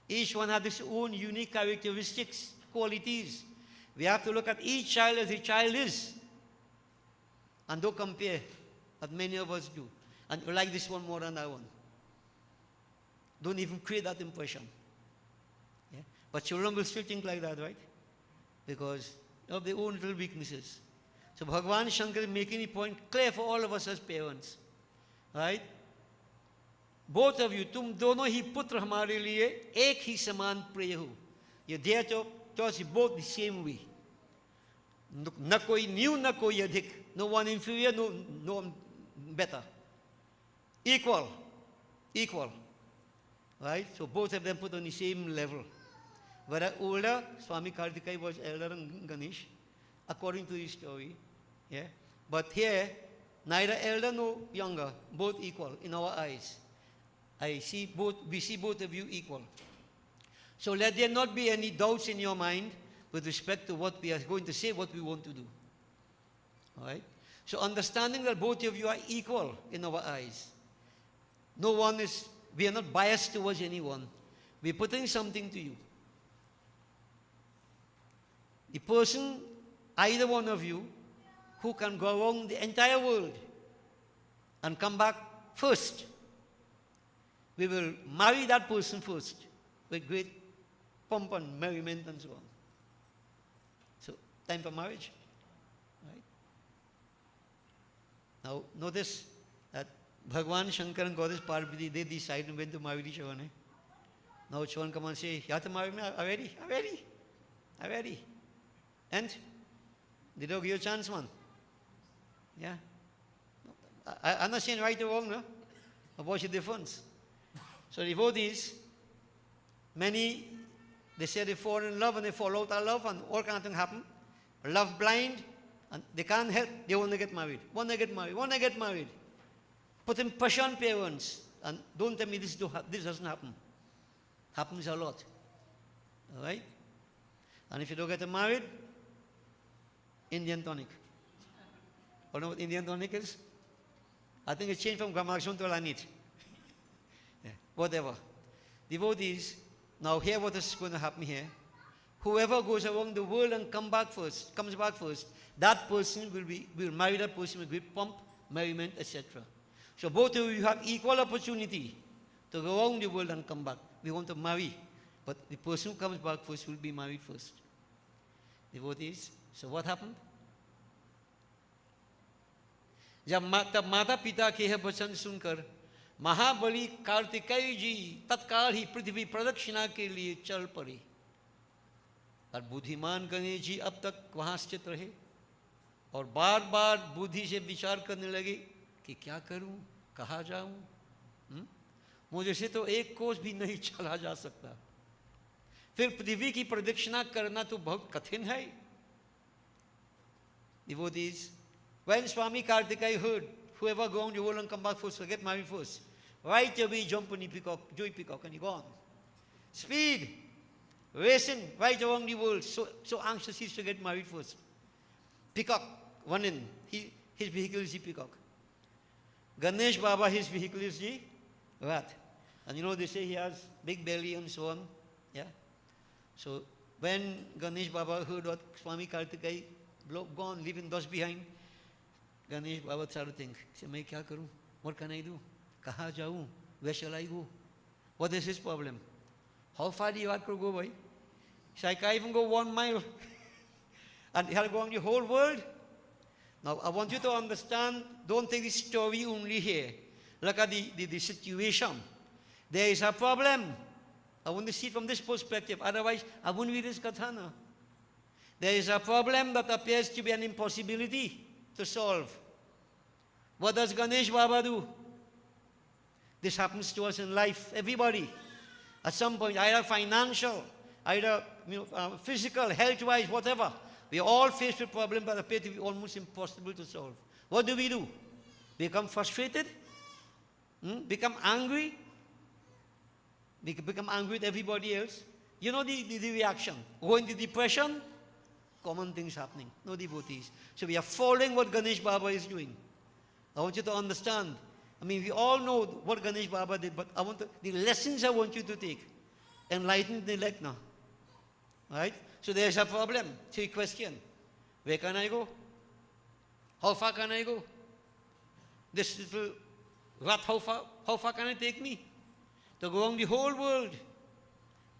Each one has its own unique characteristics, qualities. We have to look at each child as a child is. And don't compare, as many of us do. And you like this one more than that one. Don't even create that impression. Yeah? But children will still think like that, right? Because of their own little weaknesses. So Bhagavan Shankar is making the point clear for all of us as parents. Right? Both of you, तुम दोनों ही पुत्र हमारे लिए एक ही समान प्रिय हो. You're there to us both the same way. न कोई न्यू न कोई अधिक. No one inferior, no one better. Equal. Right? So both of them put on the same level. Whether older, Swami Kartikeya was elder than Ganesh, according to the story. Yeah? But here, neither elder nor younger, both equal in our eyes. We see both of you equal. So let there not be any doubts in your mind with respect to what we are going to say, what we want to do. All right? So understanding that both of you are equal in our eyes. We are not biased towards anyone. We are putting something to you. The person, either one of you, who can go around the entire world and come back first, we will marry that person first with great pomp and merriment and so on. So, time for marriage. Right? Now, notice that Bhagavan Shankar and Goddess Parvati, they decided when to marry each other. Now, Chavan come and say, you have to marry me? I'm ready. And did you give you a chance, man? Yeah. I'm not saying right or wrong, no? But what's the difference? So devotees, many, they say they fall in love and they fall out of love and all kinds of things happen. Love blind, and they can't help, they want to get married. Want to get married. Putting pressure on parents. And don't tell me this doesn't happen. Happens a lot. All right? And if you don't get married, Indian tonic. You know what Indian tonic is? I think it's changed from Gramaxon to Lanit. Yeah, whatever. Devotees, now hear what is going to happen here. Whoever goes around the world and comes back first, that person will marry that person with great pomp, merriment, etc. So both of you have equal opportunity to go around the world and come back. We want to marry, but the person who comes back first will be married first. Devotees, so what happened? जब माता पिता के यह वचन सुनकर महाबली कार्तिकेय जी तत्काल ही पृथ्वी प्रदक्षिणा के लिए चल पड़े और बुद्धिमान गणेश जी अब तक वहां स्थित रहे और बार बार बुद्धि से विचार करने लगे कि क्या करूं, कहाँ जाऊं, मुझे से तो एक कोस भी नहीं चला जा सकता, फिर पृथ्वी की प्रदक्षिणा करना तो बहुत कठिन है. Devotees, when Swami Kartikeya heard, whoever go on the world and come back first, get married first, right away jump on the peacock, joy peacock, and he gone. Speed, racing right around the world, so anxious he's to get married first. Peacock, one in, his vehicle is the peacock. Ganesh Baba, his vehicle is the rat. And you know, they say he has big belly and so on. Yeah. So when Ganesh Baba heard what Swami Kartikeya gone, leaving dust behind, Ganesh Baba started to think, say, मैं क्या करूं? What can I do? कहाँ जाऊं? Where shall I go? What is his problem? How far do you have to go, boy? So I can't even go 1 mile. And you have to go on the whole world? Now, I want you to understand, don't take this story only here. Look at the situation. There is a problem. I want to see it from this perspective. Otherwise, I wouldn't read this katana. There is a problem that appears to be an impossibility to solve. What does Ganesh Baba do? This happens to us in life, everybody. At some point, either financial, either physical, health-wise, whatever. We are all faced with problems that appear to be almost impossible to solve. What do? Become frustrated? Become angry? Become angry with everybody else? You know the reaction. Go into depression? Common things happening. No devotees. So we are following what Ganesh Baba is doing. I want you to understand. I mean, we all know what Ganesh Baba did, but the lessons I want you to take. Enlightened intellect now. Right? So there's a problem. So you question. Where can I go? How far can I go? This little rat, how far can it take me? To go around the whole world.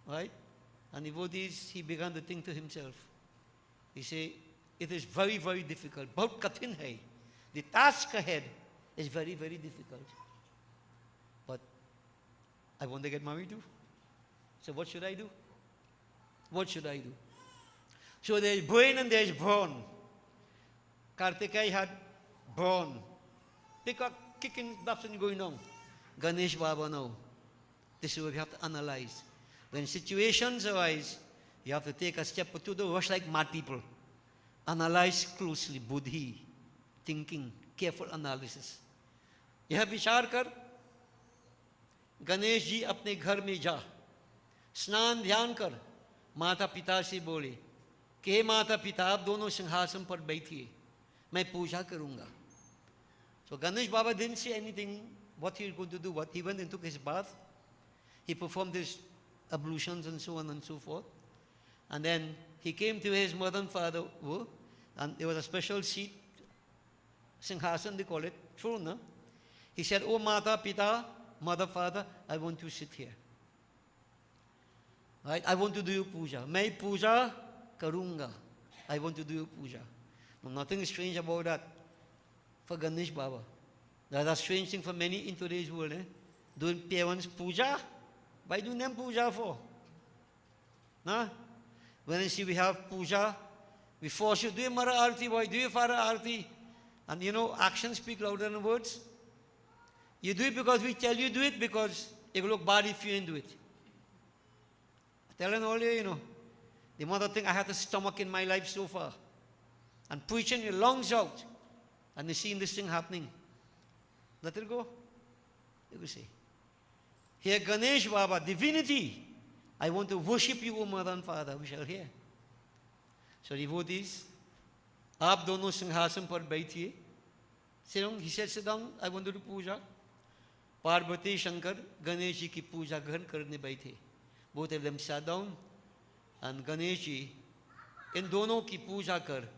Right? And devotees, he began to think to himself. He said, it is very, very difficult. Bahut kathin hai. The task ahead is very, very difficult. But I want to get married too. So what should I do? What should I do? So there is brain and there is brawn. Kartikeya had brawn. Pick up, kicking, and going on. Ganesh Baba now. This is what we have to analyze. When situations arise, you have to take a step or two. Don't rush like mad people. Analyze closely. Buddhi, thinking, careful analysis. यह विचार कर गणेश जी अपने घर में जा स्नान ध्यान कर माता पिता से बोले कि हे माता पिता आप दोनों सिंहासन पर बैठिए मैं पूजा करूंगा. So Ganesh Baba didn't say anything what he was going to do. What he went and took his bath. He performed his ablutions and so on and so forth. And then he came to his mother and father, and there was a special seat, Singhasan they call it, throne. No? He said, oh Mata, Pita, mother, father, I want to sit here. Right? I want to do puja. Mai puja karunga. I want to do puja. No, nothing strange about that for Ganesh Baba. That's a strange thing for many in today's world. Doing parents puja? Why do them puja for? Nah? When I see we have puja, we force you, do your mother arti, boy, do your father arti. And you know, actions speak louder than words. You do it because we tell you do it, because it will look bad if you didn't do it. I tell all you, you know, the mother thing I had a stomach in my life so far. And preaching your lungs out. And you seeing this thing happening. Let it go. You will see. Here Ganesh Baba, divinity. I want to worship you, O mother and father. We shall hear. So devotees, आप दोनों सिंहासन पर बैठिए. Sit down. He said, sit down. I want to do puja. Parvati Shankar, Ganesh ji की पूजा ग्रहण करने बैठे. Both of them sat down, and Ganesh ji, इन दोनों की पूजा कर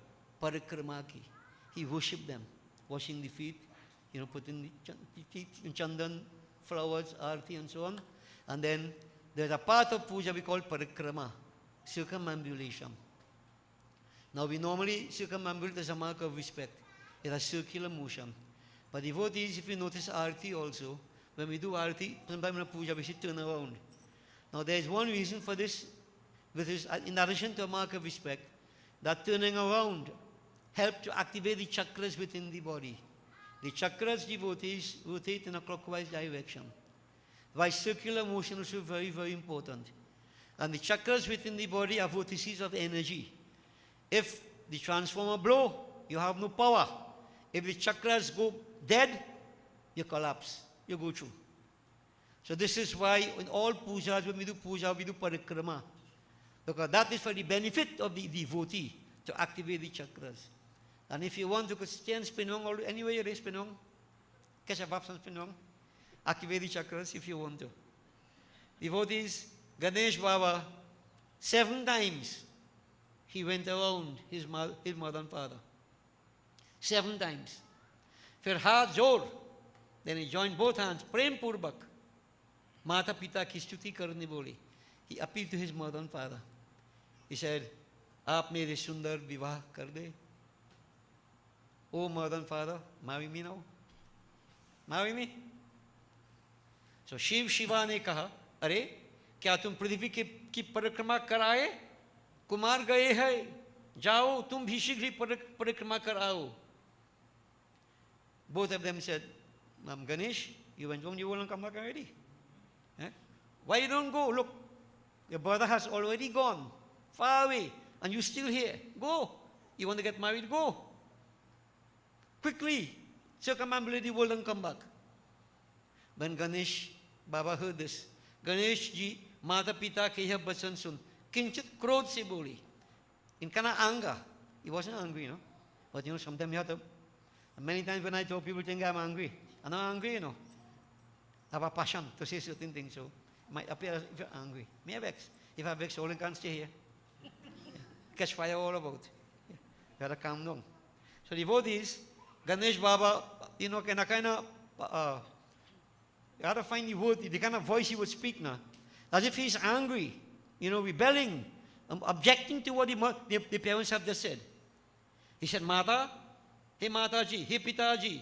परिक्रमा की. He worshipped them, washing the feet, you know, putting the chandan, flowers, arti, and so on. And then there's a part of puja we call parikrama, circumambulation. Now we normally circumambulate as a mark of respect. It's a circular motion. But devotees, if you notice arti also, when we do arti, sometimes in a puja we should turn around. Now there is one reason for this, which is in addition to a mark of respect, that turning around helps to activate the chakras within the body. The chakras, devotees, rotate in a clockwise direction. Why circular motion is very, very important. And the chakras within the body are vortices of energy. If the transformer blow, you have no power. If the chakras go dead, you collapse. You go through. So this is why in all pujas, when we do puja, we do parikrama. Because that is for the benefit of the devotee, to activate the chakras. And if you want to stand spinong, or anywhere you raise spinong, keshavapsan spinong, activate the chakras if you want to. Devotees, Ganesh Baba, 7 times he went around his mother and father. 7 times. Fir haath jod, then he joined both hands, prem purbak. Mata pita ki stuti karne bole. He appealed to his mother and father. He said, aap mere sundar vivah kar de. Oh mother and father, marry me now. Marry me. So Shiv Shiva ने कहा, अरे क्या तुम पृथ्वी की परिक्रमा कराए? कुमार गए हैं, जाओ तुम भी शीघ्र ही परिक्रमा कराओ. Both of them said, Ganesh, you went home, you won't come back already. Eh? Why you don't go? Look, your brother has already gone, far away, and you're still here. Go. You want to get married? Go. quickly circumambulate the world and come back. When Ganesh Baba heard this, Ganesh ji माता पिता के यह वचन सुन किंचित क्रोध से बोली. In kind of anger. He wasn't angry, you know. But you know, sometimes you have to. Many times when I talk, people think I'm angry. I'm not angry, you know. I have a passion to say certain things, so it might appear as if you're angry. May I vex? If I vex, all can't stay here. Yeah. Catch fire all about. Yeah. You have to calm down. So devotees, Ganesh Baba, you know, kind of, you have to find the word, the kind of voice he would speak now. As if he's angry, you know, rebelling, objecting to what the parents have just said. He said, Mata, हे माता जी, हे पिताजी,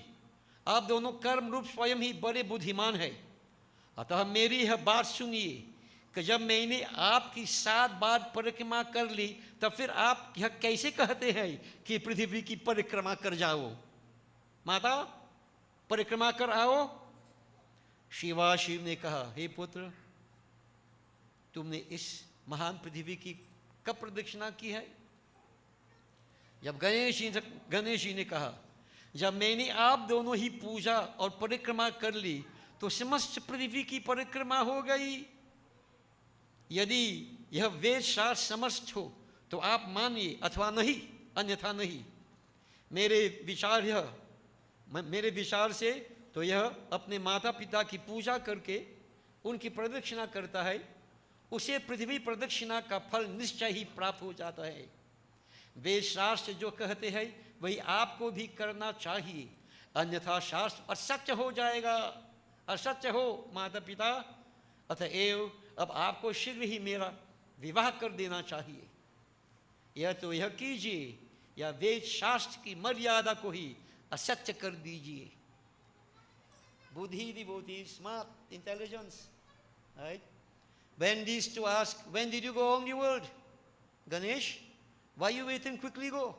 आप दोनों कर्म रूप स्वयं ही बड़े बुद्धिमान है. अतः मेरी यह बात सुनिए कि जब मैंने आपकी 7 बार परिक्रमा कर ली, तब फिर आप यह कैसे कहते हैं कि पृथ्वी की परिक्रमा कर जाओ. माता, परिक्रमा कर आओ. शिव ने कहा, हे पुत्र, तुमने इस महान पृथ्वी की कब प्रदक्षिणा की है? जब गणेश जी ने कहा, जब मैंने आप दोनों ही पूजा और परिक्रमा कर ली, तो समस्त पृथ्वी की परिक्रमा हो गई. यदि यह वेद शास्त्र समस्त हो तो आप मानिए अथवा नहीं, अन्यथा नहीं. मेरे विचार से तो यह अपने माता पिता की पूजा करके उनकी प्रदक्षिणा करता है, उसे पृथ्वी प्रदक्षिणा का फल निश्चय ही प्राप्त हो जाता है. वेद शास्त्र जो कहते हैं वही आपको भी करना चाहिए, अन्यथा शास्त्र असत्य हो जाएगा. असत्य हो माता पिता, अतएव अब आपको शीघ्र ही मेरा विवाह कर देना चाहिए. यह तो यह कीजिए या वेद शास्त्र की मर्यादा को ही असत्य कर दीजिए. बुद्धि, devotee, smart, intelligence, right? When these two ask, when did you go around the world? Ganesh, why you waiting? Quickly go.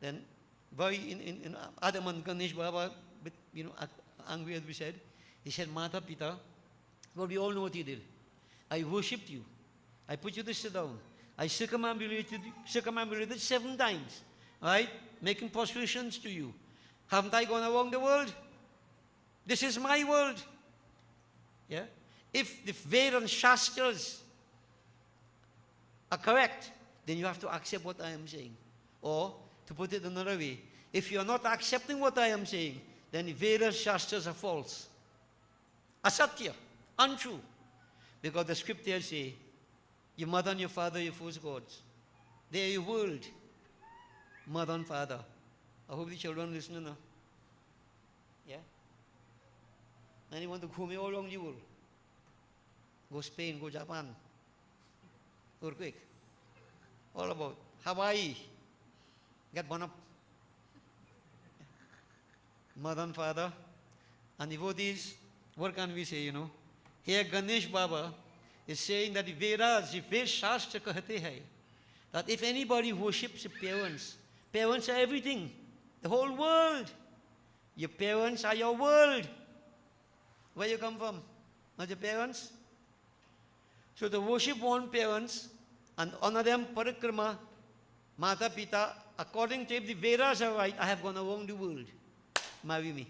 Then, very in adamant Ganesh Baba, but you know, angry as we said, he said, Mata Pita, well, we all know what he did. I worshipped you. I put you to sit down. I circumambulated 7 times, right? Making prostrations to you. Haven't I gone around the world? This is my world. Yeah? If the Veda and Shastras are correct, then you have to accept what I am saying. Or, to put it another way, if you are not accepting what I am saying, then the Veda and Shastras are false. Asatya, untrue. Because the scriptures say, your mother and your father are your first gods. They are your world. Mother and father. I hope the children listen now. Yeah? And you want to go me all along the world. Go Spain, go Japan. Earthquake. All about Hawaii. Get one up. Mother and father. And devotees, what can we say, you know? Here Ganesh Baba is saying that the Vedas, the Ved Shastra kahte hai, that if anybody worships parents, parents are everything. The whole world. Your parents are your world. Where you come from? Not your parents? So to worship one parents and honor them parikrama, mata pita, according to if the Vedas are right, I have gone around the world. Marry me.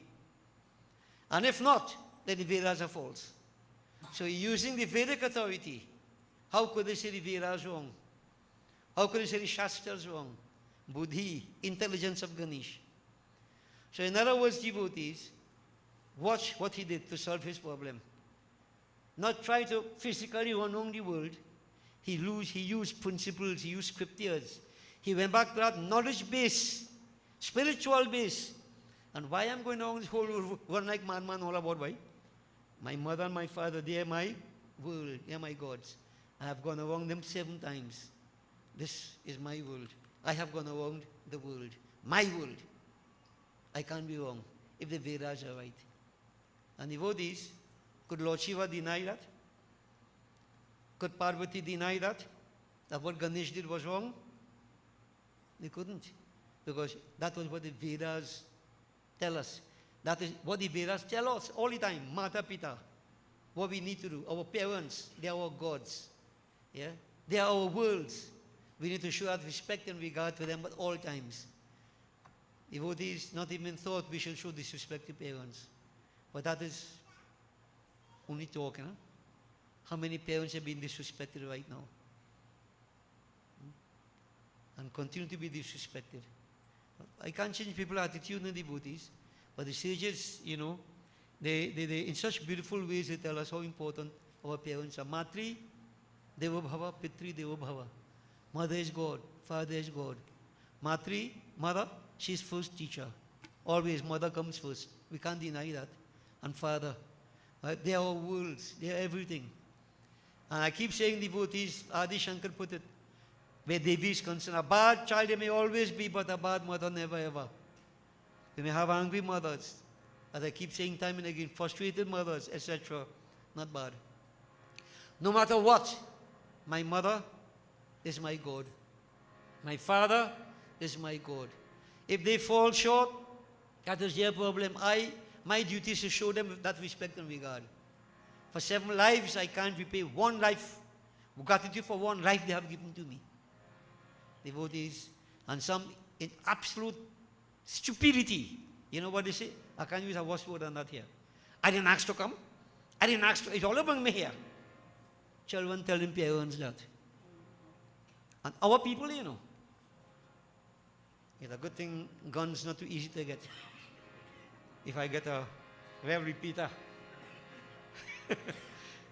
And if not, then the Vedas are false. So using the Vedic authority, how could they say the Vedas wrong? How could they say the Shastras wrong? Buddhi, intelligence of Ganesh. So in other words, devotees, watch what he did to solve his problem. Not try to physically run around the world. He used principles, he used scriptures. He went back to that knowledge base, spiritual base. And why I'm going around this whole world, run like madman all about why? My mother and my father, they are my world, they are my gods. I have gone around them 7 times. This is my world. I have gone around the world. My world. I can't be wrong if the Vedas are right. And devotees, could Lord Shiva deny that? Could Parvati deny that? That what Ganesh did was wrong? They couldn't. Because that was what the Vedas tell us. That is what the Vedas tell us all the time. Mata Pita. What we need to do. Our parents, they are our gods. Yeah? They are our worlds. We need to show that respect and regard for them at all times. Devotees not even thought we should show disrespect to parents. But that is only talk, you know? How many parents have been disrespected right now? And continue to be disrespected. I can't change people's attitude in devotees, but the sages, you know, they in such beautiful ways they tell us how important our parents are. Matri Deva Bhava, Pitri Deva Bhava. Mother is God, father is God. Matri, mother, she's first teacher. Always, mother comes first. We can't deny that. And father, right? They are our worlds, they are everything. And I keep saying devotees, Adi Shankar put it, where Devi is concerned, a bad child there may always be, but a bad mother never ever. We may have angry mothers, as I keep saying time and again, frustrated mothers, etc. Not bad. No matter what, my mother is my God. My father is my God. If they fall short, that is their problem. My duty is to show them that respect and regard. For 7 lives, I can't repay 1 life, gratitude for 1 life they have given to me. Devotees, and some in absolute stupidity. You know what they say? I can't use a worse word than that here. I didn't ask to come. I didn't ask to, it's all about me here. Children telling parents that. And our people, you know, it's a good thing guns not too easy to get. If I get a well repeater.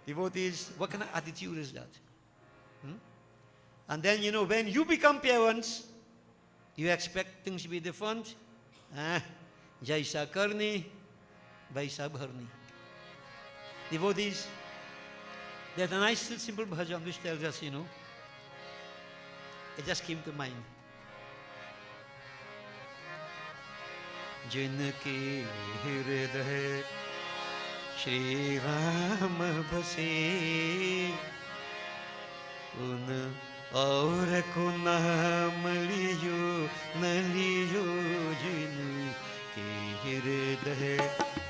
Devotees, what kind of attitude is that? And then, you know, when you become parents, you expect things to be different. Jaisa karni, vaisa bharni. Devotees, there's a nice simple bhajan which tells us, you know, it just came to mind. Jinke hriday Shri Ram base un aur ko naam liyo na liyo jinke hriday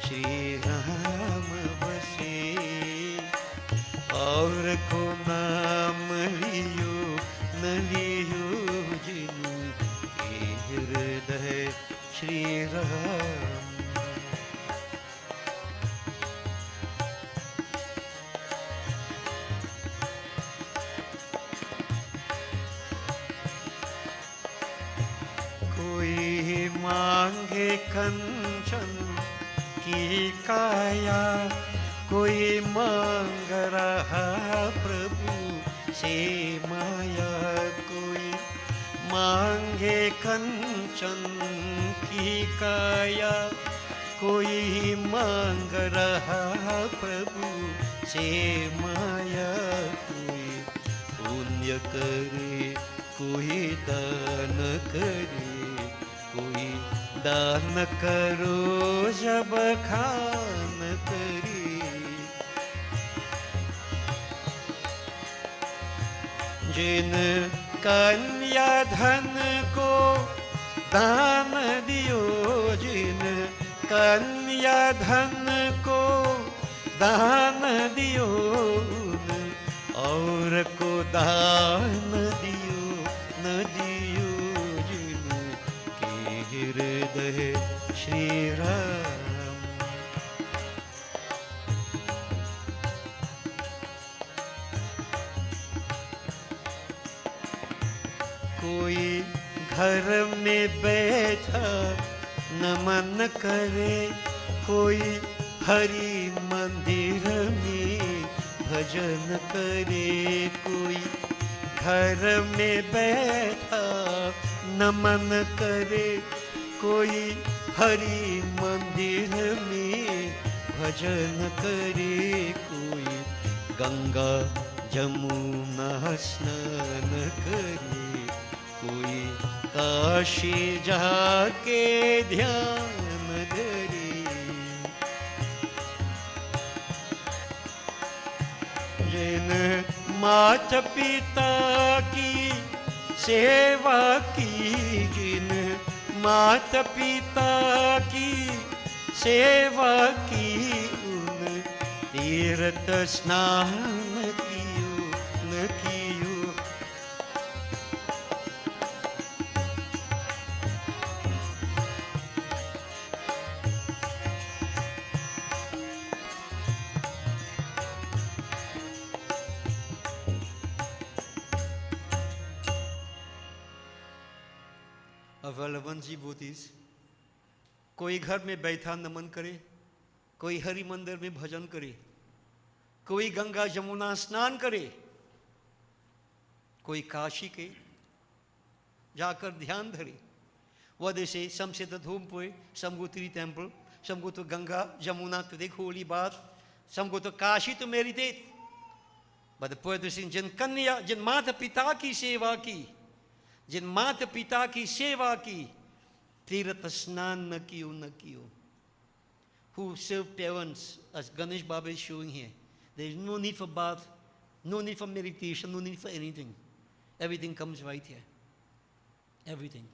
Shri Ram base aur ko naam liyo na liyo jinke hriday Shri Ram. कोई मांगे कंचन की काया, कोई मांग रहा प्रभु से माया, कोई मांगे कंचन की काया, कोई मांग रहा प्रभु से माया, कोई पुण्य करे कोई दान करे, कोई दान करो जब खान करे, जिन कन्या धन को दान दियो, जिन कन्या धन को दान दियो, और को दान दियो न दियो, जिनके हृदय श्री राम। कोई घर में बैठा नमन करे, कोई हरि मंदिर में भजन करे, कोई घर में बैठा नमन करे, कोई हरि मंदिर में भजन करे, कोई गंगा जमुना स्नान करे, कोई काशी जाके ध्यान धरे, जिन माता पिता की सेवा की, जिन माता पिता की सेवा की, उन तीर्थ स्नान कियो न कियो, relevant devotees, कोई घर में बैठा नमन करे, कोई हरि मंदिर में भजन करे, कोई गंगा जमुना स्नान करे, कोई काशी के जाकर ध्यान धरे. What they say, some sit at home pray, some go to the temple, some go to Ganga, Jamuna to take holy bath, some go to Kashi to meditate. But the poet is saying, Jin Kanya, Jin Mata Pita ki seva ki, Jin Mata Pita ki seva ki, Tirata Snan na kiyo. Who serve parents, as Ganesh Baba is showing here. There is no need for bath, no need for meditation, no need for anything. Everything comes right here. Everything.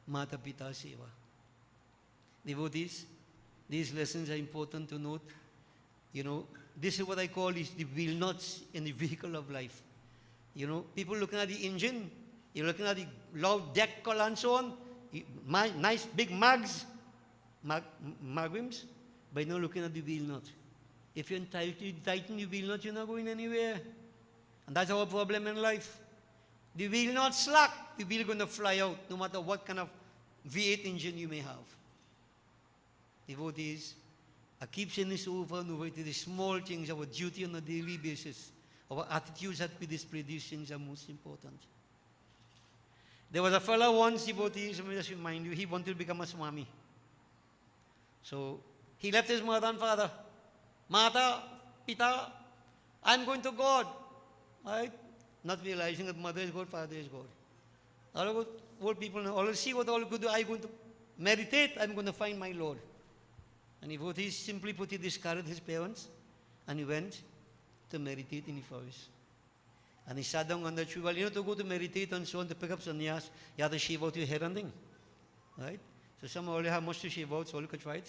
Mata Pita Seva. Devotees, these lessons are important to note. You know, this is what I call is the wheel nuts in the vehicle of life. You know, people looking at the engine, you're looking at the loud deck call and so on, nice big mags, magrims, but you're not looking at the wheel nut. If you tighten the wheel nut, you're not going anywhere. And that's our problem in life. The wheel not slack, the wheel going to fly out, no matter what kind of V8 engine you may have. Devotees, I keep saying this over and over, it is the small things, our duty on a daily basis. Our attitudes that we display, these things are most important. There was a fellow once, devotees, let me just remind you, he wanted to become a Swami. So, he left his mother and father. Mata, Pita, I'm going to God. Right? Not realizing that mother is God, father is God. All of old people now, all see what all could do. I'm going to meditate, I'm going to find my Lord. And he simply put it, discarded his parents, and he went to meditate in the forest. And he sat down on the tree. Well, you know, to go to meditate and so on, to pick up sannyas, you have to shave out your hair and thing. Right? So some only have much to shave out, so look at right.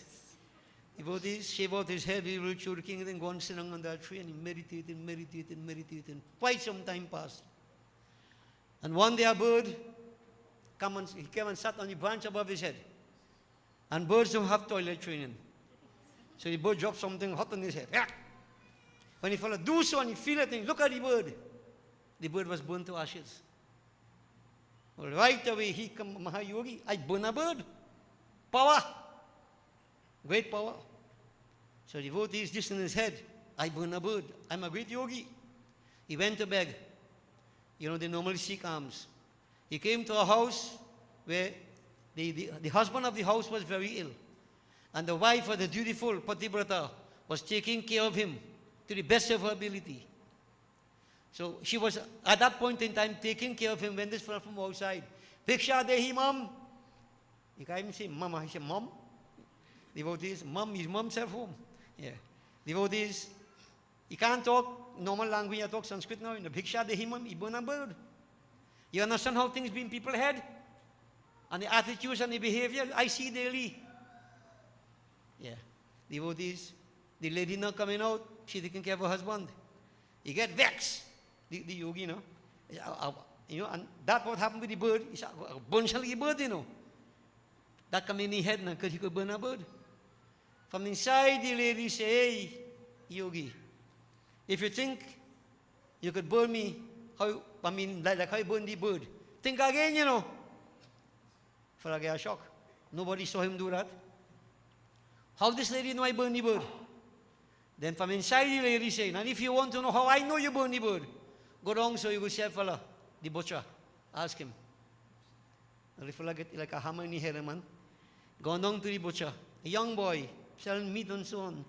Devotees shave out his hair, he will choking, and then go and sit down on that tree, and he meditated. Quite some time passed. And one day a bird he came and sat on the branch above his head. And birds don't have toilet training. So the bird dropped something hot on his head. When he fell, do so, and he feel it, and look at the bird. The bird was burned to ashes. Well, right away, he come, Mahayogi, I burn a bird. Power. Great power. So the devotee is just in his head. I burn a bird. I'm a great yogi. He went to beg. You know, they normally seek alms. He came to a house where the husband of the house was very ill. And the wife of the dutiful Pativrata was taking care of him to the best of her ability. So she was at that point in time taking care of him when this fellow from outside. Bhiksha dehi mom. You can't even say mama, he said mom. Devotees, mom, his mom serve home. Yeah. Devotees, he can't talk normal language, he talk Sanskrit now. In the Bhiksha dehi mom, he burn a bird. You understand how things be in people's head? And the attitudes and the behavior I see daily. Yeah. Devotees, the lady not coming out, she taking care of her husband. He get vexed. The yogi, you know, and that's what happened with the bird. He said, burn the bird, you know. That come in his head now, because he could burn a bird. From inside, the lady say, hey, yogi, if you think you could burn me, like how you burn the bird, think again, you know. Fella get a shock. Nobody saw him do that. How this lady know I burn the bird? Then from inside the lady saying, and if you want to know how I know you burn the bird, go down so you will see a fella, the butcher. Ask him. And the fella get like a hammer in the head, man. Go down to the butcher, a young boy, selling meat and so on.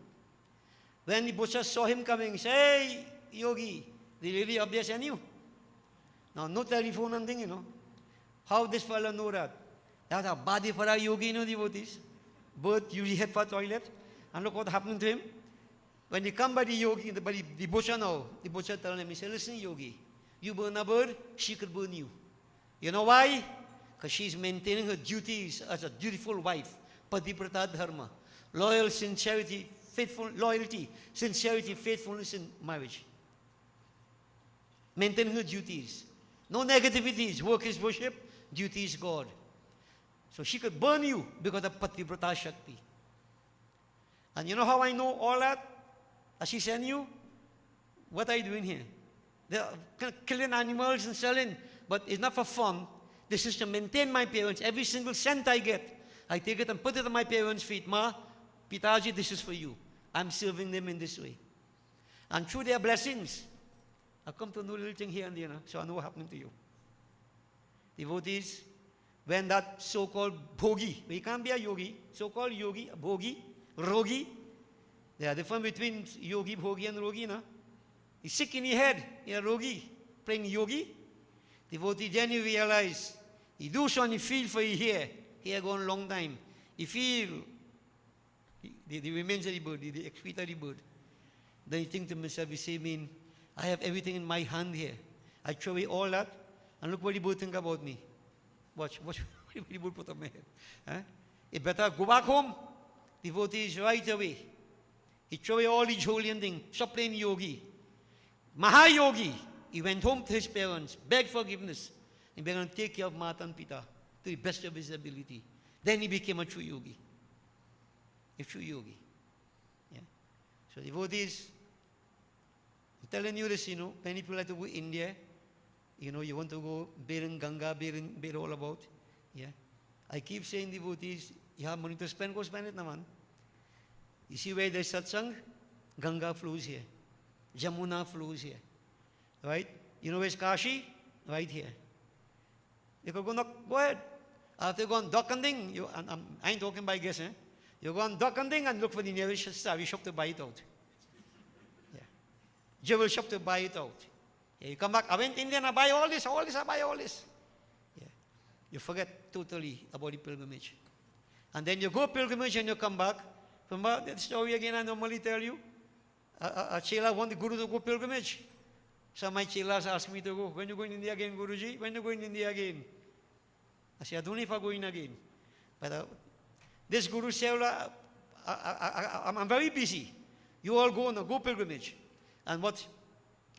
When the butcher saw him coming, he said, hey, yogi, the lady up there sent you. Now, no telephone and thing, you know. How this fella know that? That's a body for a yogi, you know, devotees. Bird usually head for toilet. And look what happened to him. When he come by the yogi, by the butcher now, the butcher tell him, he said, listen, yogi, you burn a bird, she could burn you. You know why? Because she's maintaining her duties as a dutiful wife. Pativrata dharma. Loyal, sincerity, loyalty, sincerity, faithfulness in marriage. Maintaining her duties. No negativities. Work is worship, duty is God. So she could burn you because of Pativrata Shakti. And you know how I know all that? As she sent you, what are you doing here? They're killing animals and selling, but it's not for fun. This is to maintain my parents. Every single cent I get, I take it and put it on my parents' feet. Ma, Pitaji, this is for you. I'm serving them in this way. And through their blessings, I've come to know a little thing here and there, so I know what's happening to you. Devotees, when that so-called bhogi, but you can't be a yogi, so-called yogi, a bhogi, rogi, there are difference between yogi, bhogi, and rogi, no? He's sick in his head, you're a rogi, playing yogi. Devotee, then you realize, he do so and he feel for you here gone a long time. He feel the remains of the bird, the excreta of the bird. Then you think to myself, you say, I have everything in my hand here. I throw away all that, and look what the bird think about me. Watch what the bird put on my head. Huh? It better go back home. Devotees right away. He threw away all the Jolian thing, stop playing yogi. Mahayogi, he went home to his parents, begged forgiveness, and began to take care of Mata and Pita to the best of his ability. Then he became a true yogi. A true yogi. Yeah. So devotees, I'm telling you this, many people like to go to India. You want to go bathe in Ganga, bathe all about. Yeah. I keep saying, devotees, you have money to spend, go spend it, man. You see where there's satsang? Ganga flows here. Jamuna flows here. Right? You know where's Kashi? Right here. You could go ahead. After you go on Dokanding, I ain't talking by guess, you go on Dokanding and look for the nearest sari shop to buy it out. Yeah. Jewel shop to buy it out. Yeah, you come back, I went to India and I buy all this, I buy all this. Yeah. You forget totally about the pilgrimage. And then you go pilgrimage and you come back. Remember that story again I normally tell you? A chela want the Guru to go pilgrimage. Some of my chelas ask me to go. When you going to India again, Guruji? When you going to India again? I say, I don't know if I'm going again. But this Guru said, I'm very busy. You all go pilgrimage. And what?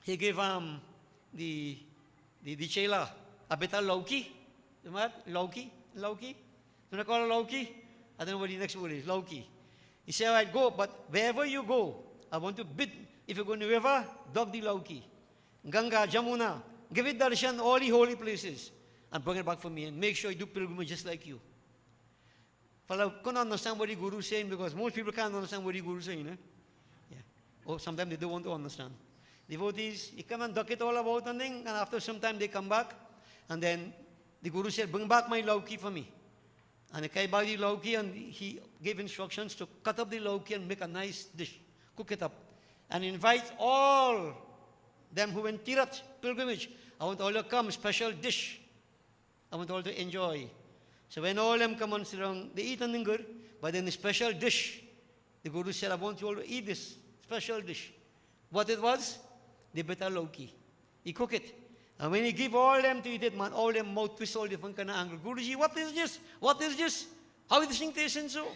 He gave the chela a bit of lauki. Remember that? Lauki? You want to call it lauki? I don't know what the next word is. Lauki. He said, all right, go, but wherever you go, I want to bid. If you go in the river, dog the lauki. Ganga, Jamuna, give it darshan, all the holy places, and bring it back for me, and make sure you do pilgrimage just like you. Fellow couldn't understand what the Guru is saying, because most people can't understand what the Guru is saying. Yeah. Or sometimes they don't want to understand. Devotees, you come and duck it all about and thing, and after some time they come back, and then the Guru said, bring back my lauki for me. And he came back the lauki, and he gave instructions to cut up the lauki and make a nice dish, cook it up, and invite all them who went Tirat, pilgrimage. I want all to come, special dish. I want all to enjoy. So when all them come and sit down, they eat something good, but then the special dish, the Guru said, I want you all to eat this special dish. What it was? The bitter lauki. He cook it. And when he give all them to eat it, man, all them mouth twist all different kind of angle. Guruji, what is this? What is this? How is this thing tasting so?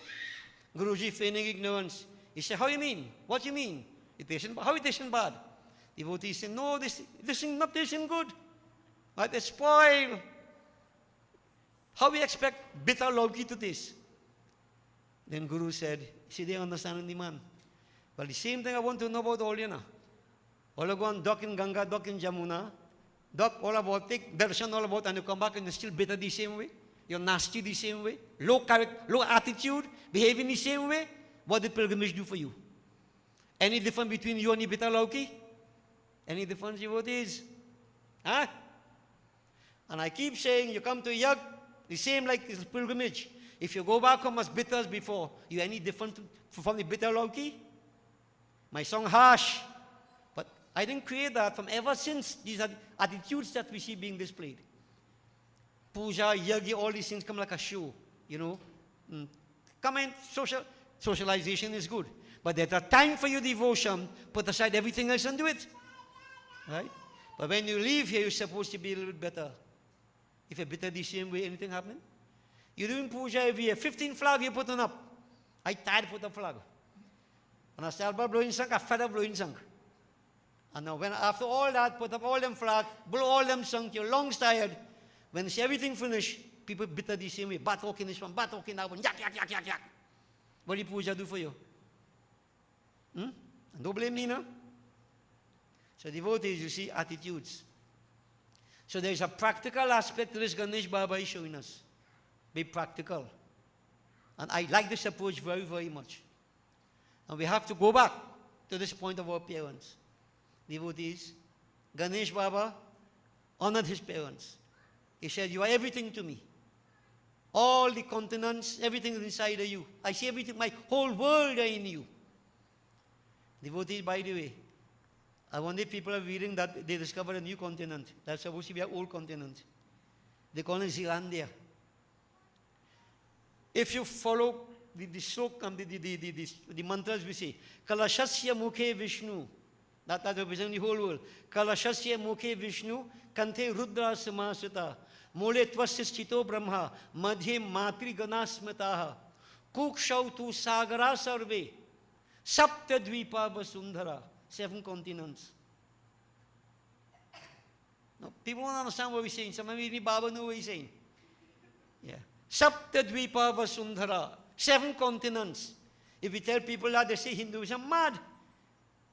Guruji feigning ignorance. He said, how you mean? What you mean? It tasting, how it tasting bad? Devotee said, no, this thing not tasting good. Right? It's spoiled. How we expect bitter lauki to taste? Then Guru said, see, they understand the man. But the same thing I want to know about all, All you go and dock in Ganga, dock in Jamuna, dock all about, take darshan all about, and you come back and you're still bitter the same way. You're nasty the same way. Low character, low attitude, behaving the same way. What did pilgrimage do for you? Any difference between you and the bitter lauki? Any difference, devotees? Huh? And I keep saying, you come to Yag, the same like this pilgrimage. If you go back home as bitter as before, you any different from the bitter lauki? My song harsh, but I didn't create that. From ever since, these are the attitudes that we see being displayed. Puja, yagi, all these things come like a show, Come in, socialization is good. But there's a time for your devotion, put aside everything else and do it. Right? But when you leave here, you're supposed to be a little bit better. If you're bitter the same way, anything happening? You're doing puja every year. 15 flag you put on up. I tired put a flag. And I start blowing song, I fed up blowing song. And now when after all that, put up all them flags, blow all them song, your lungs tired. When see everything finished, people bitter the same way. Bat walking this one, bat walking that one, yak. What did puja do for you? And don't blame me, no? So devotees, you see, attitudes. So there is a practical aspect to this Ganesh Baba is showing us. Be practical. And I like this approach very, very much. And we have to go back to this point of our parents. Devotees, Ganesh Baba honored his parents. He said, you are everything to me. All the continents, everything is inside of you. I see everything, my whole world are in you. Devotees, by the way, I wonder if people are reading that they discovered a new continent. That's supposed to be an old continent. They call it Zealandia. If you follow the mantras we say, Kalashasya Mukhe Vishnu, that represents the whole world. Kalashasya Mukhe Vishnu, Kante Rudra Samasita, Mole Tvasya Chito Brahma, Madhye Matri Ganasmataha, Kukshau tu Sagara Sarve, Sapta Dvipa Vasundhara, 7 continents. Now, people don't understand what we're saying. Some of you Baba know what he's saying. Yeah. Sapta Dvipa Vasundhara, 7 continents. If we tell people that, they say Hinduism mad.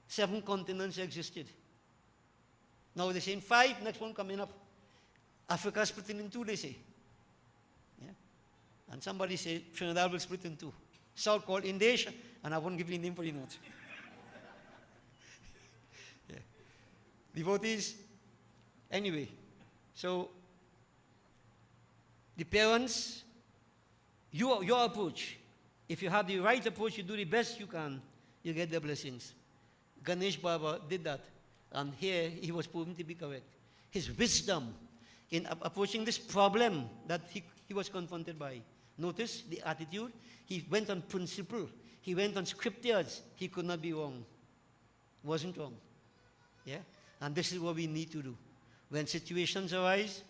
7 continents existed. Now they're saying 5, next one coming up. Africa split in 2, they say. Yeah. And somebody said Trinidad will split in 2. South called Indonesia, and I won't give you a name for the note. Yeah. Devotees, anyway, so the parents, your approach, if you have the right approach, you do the best you can, you get the blessings. Ganesh Baba did that, and here he was proven to be correct. His wisdom in approaching this problem that he was confronted by. Notice the attitude. He went on principle. He went on scriptures. He could not be wrong. Wasn't wrong. Yeah? And this is what we need to do. When situations arise,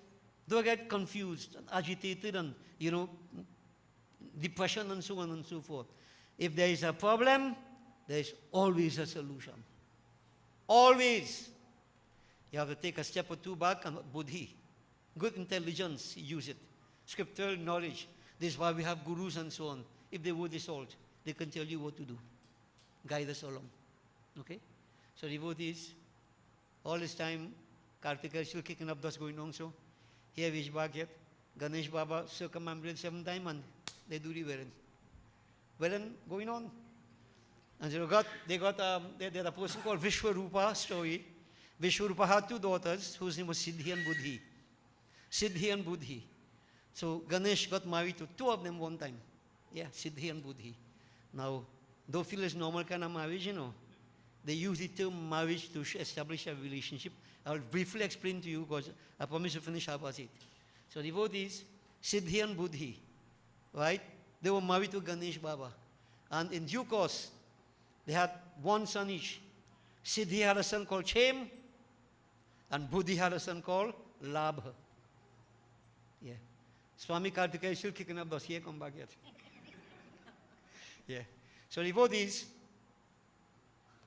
don't get confused and agitated and, depression and so on and so forth. If there is a problem, there is always a solution. Always. You have to take a step or 2 back and buddhi. Good intelligence, use it. Scriptural knowledge. This is why we have gurus and so on. If they were the salt, they can tell you what to do. Guide us along. Okay? So devotees, all this time, Kartika is still kicking up, that's going on. So here we is back yet. Ganesh Baba circumambulated 7 times and they do the wedding. Wedding going on. And they got a person called Vishwarupa story. Vishwarupa had 2 daughters whose name was Siddhi and Buddhi. Siddhi and Buddhi. So Ganesh got married to 2 of them one time. Yeah, Siddhi and Buddhi. Now, don't feel it's normal kind of marriage, They use the term marriage to establish a relationship. I'll briefly explain to you because I promise to finish half past 8. So devotees, Siddhi and Buddhi, right? They were married to Ganesh Baba. And in due course, they had 1 son each. Siddhi had a son called Chem, and Buddhi had a son called Labha. Yeah. Swami Kartika is still kicking up those. He ain't come back yet. Yeah. So devotees,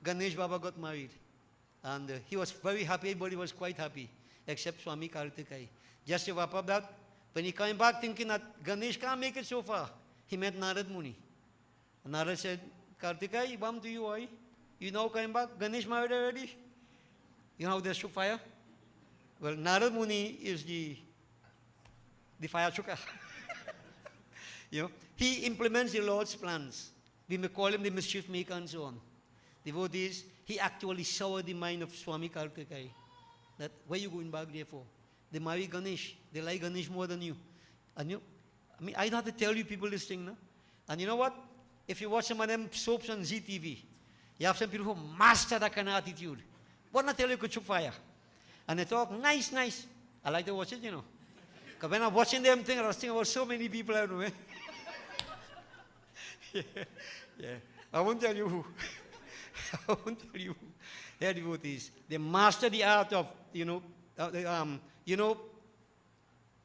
Ganesh Baba got married. And he was very happy. Everybody was quite happy, except Swami Kartikai. Just to wrap up that, when he came back thinking that Ganesh can't make it so far, he met Narad Muni. And Narad said, Kartikai, bum to you, why? You now came back, Ganesh married already? You know how they shook fire? Well, Narad Muni is the fire chuka. He implements the Lord's plans. We may call him the mischief maker and so on. Devotees, he actually soured the mind of Swami Kartikai. That, where are you going back there for? They marry Ganesh. They like Ganesh more than you. And I don't have to tell you people this thing, no? And you know what? If you watch some of them soaps on ZTV, you have some people who master that kind of attitude. What not tell you could choke fire? And they talk nice. I like to watch it, Because when I'm watching them thing, I was thinking about so many people I know. Yeah. I won't tell you who. I won't tell you who. They are devotees. They master the art of,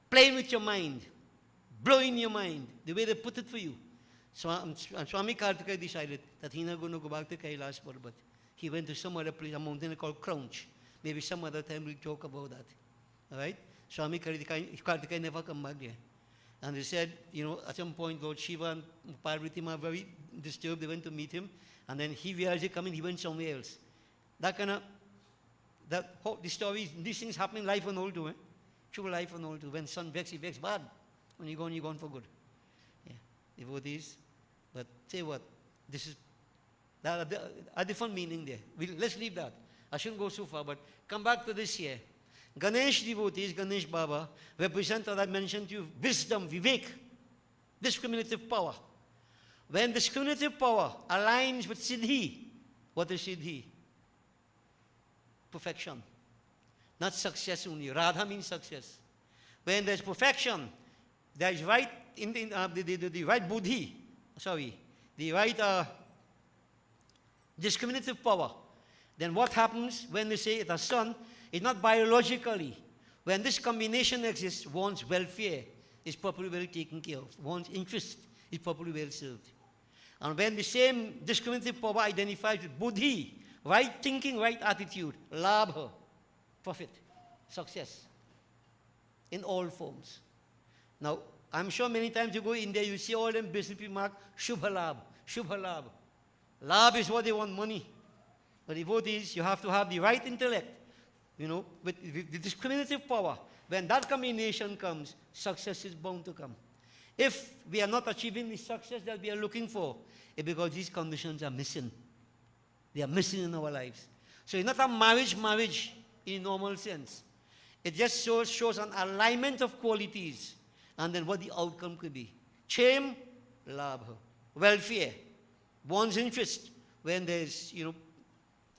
playing with your mind, blowing your mind, the way they put it for you. So Swami Kartika decided that he's not going to go back to Kailash Parbat. He went to some other place, a mountain called Crouch. Maybe some other time we'll talk about that. All right? Swami Kartika never come back there. And they said, at some point, Lord Shiva and Parvati were very disturbed. They went to meet him. And then he realized coming, he went somewhere else. The story, these things happening live and all too. True life and all too. When sun vex, he vex bad. When you're gone for good. Yeah. Devotees. But say what? This is a different meaning there. Let's leave that. I shouldn't go so far, but come back to this here. Ganesh devotees, Ganesh Baba, represent, as I mentioned to you, wisdom, vivek, discriminative power. When discriminative power aligns with siddhi, what is siddhi? Perfection. Not success only. Radha means success. When there's perfection, there's right, the right buddhi, the right discriminative power. Then what happens when they say the son is not biologically? When this combination exists, one's welfare is properly well taken care of. One's interest is properly well served. And when the same discriminative power identifies with buddhi, right thinking, right attitude, labha, profit, success, in all forms. Now, I'm sure many times you go in there, you see all them business people mark, shubha labh, shubha labh. Labh is what they want, money. But devotees, you have to have the right intellect, with the discriminative power. When that combination comes, success is bound to come. If we are not achieving the success that we are looking for, it's because these conditions are missing. They are missing in our lives. So it's not a marriage in normal sense. It just shows an alignment of qualities and then what the outcome could be. Chem, labha, welfare, one's interest, when there's,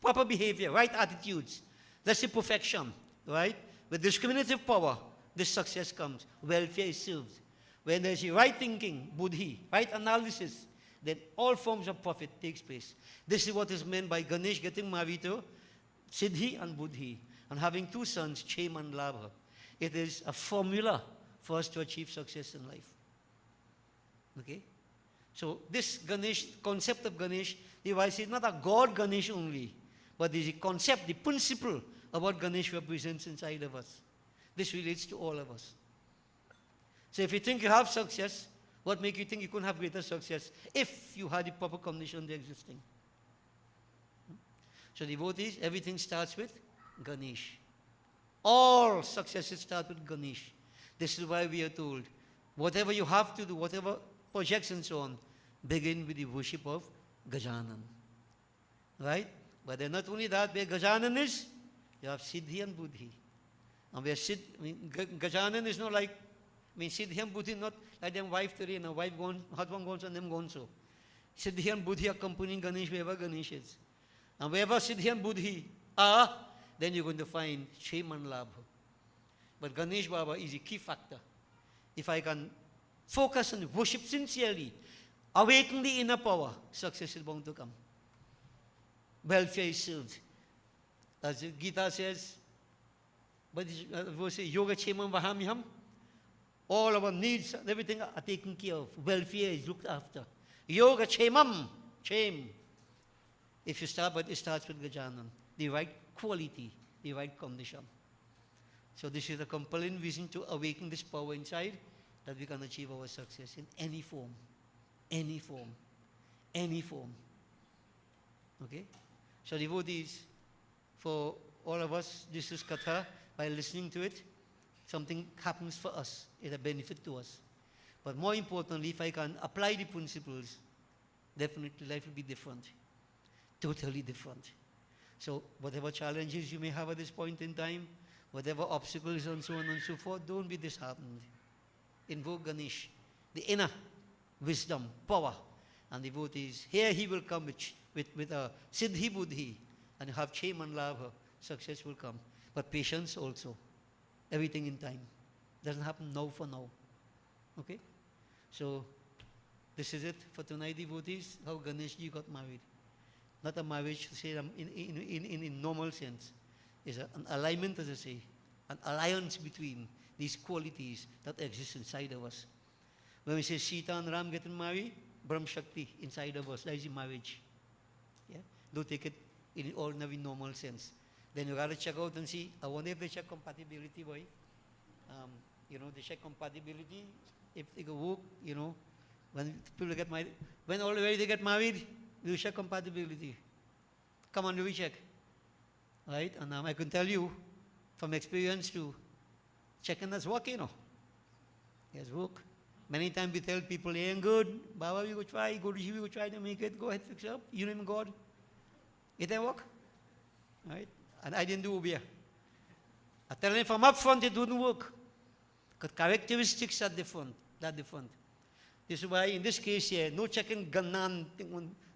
proper behavior, right attitudes. That's the perfection, right? With discriminative power, this success comes. Welfare is served. When there's the right thinking, buddhi, right analysis, then all forms of profit takes place. This is what is meant by Ganesh getting married to Siddhi and Buddhi and having two sons, Chem and Labha. It is a formula for us to achieve success in life. Okay? So this Ganesh, concept of Ganesh, device is not a God Ganesh only, but the concept, the principle of what Ganesh represents inside of us. This relates to all of us. So if you think you have success, what makes you think you couldn't have greater success if you had the proper conditions existing? So devotees, everything starts with Ganesh. All successes start with Ganesh. This is why we are told, whatever you have to do, whatever projects and so on, begin with the worship of Gajanan. Right? But then not only that, where Gajanan is, you have Siddhi and Buddhi. And where Gajanan is not like, Siddhi and Buddhi not like them wife today, and a wife gone, husband gone, and them gone so. Siddhi and Buddhi accompanying Ganesh wherever Ganesh is. And wherever Siddhi and Buddhi are, then you're going to find Chem and Labha. But Ganesh Baba is a key factor. If I can focus and worship sincerely, awaken the inner power, success is bound to come. Welfare is served. As Gita says, but verse Yoga Chemam Vahamyam, all our needs and everything are taken care of. Welfare is looked after. Yoga Chemam, Chem. If you start, but it starts with Gajanan. The right quality, the right condition. So this is a compelling reason to awaken this power inside that we can achieve our success in any form. Any form. Any form. Okay? So devotees, for all of us, this is Katha. By listening to it, something happens for us. It's a benefit to us. But more importantly, if I can apply the principles, definitely life will be different. Totally different. So whatever challenges you may have at this point in time, whatever obstacles and so on and so forth, don't be disheartened. Invoke Ganesh, the inner wisdom, power, and devotees. Here he will come with a Siddhi Buddhi, and you have Chem and Labha, success will come. But patience also. Everything in time. Doesn't happen now for now. Okay? So, this is it for tonight, devotees, how Ganeshji got married. Not a marriage, to say in normal sense. It's an alignment, as I say, an alliance between these qualities that exist inside of us. When we say Sita and Ram getting married, Brahm Shakti inside of us, that is the marriage. Yeah? Don't take it in ordinary, normal sense. Then you gotta check out and see, I wonder if they check compatibility, boy. They check compatibility, if they go work, when people get married, when already they get married, you check compatibility. Come on, do we check? Right? And I can tell you, from experience too, checking us work, you know. Yes, work. Many times we tell people, it ain't good. Baba, we go try. Go to we go try to make it. Go ahead, fix it up. You name God. It ain't work. Right? And I didn't do it here. I tell them from up front it wouldn't work. Because characteristics are different. They're different. This is why in this case here, no checking ganan.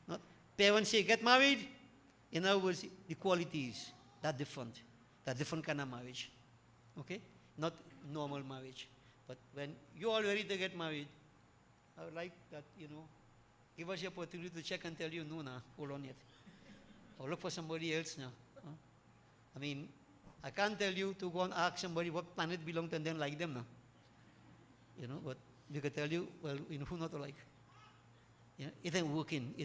Not parents say, get married. In other words, the qualities, they're different. They're different kind of marriage. Okay? Not normal marriage. But when you're all ready to get married, I would like that, give us the opportunity to check and tell you, no, hold on yet. Or look for somebody else now. Huh? I mean, I can't tell you to go and ask somebody what planet belongs to and then like them now. But we can tell you, well, who not to like. It ain't working.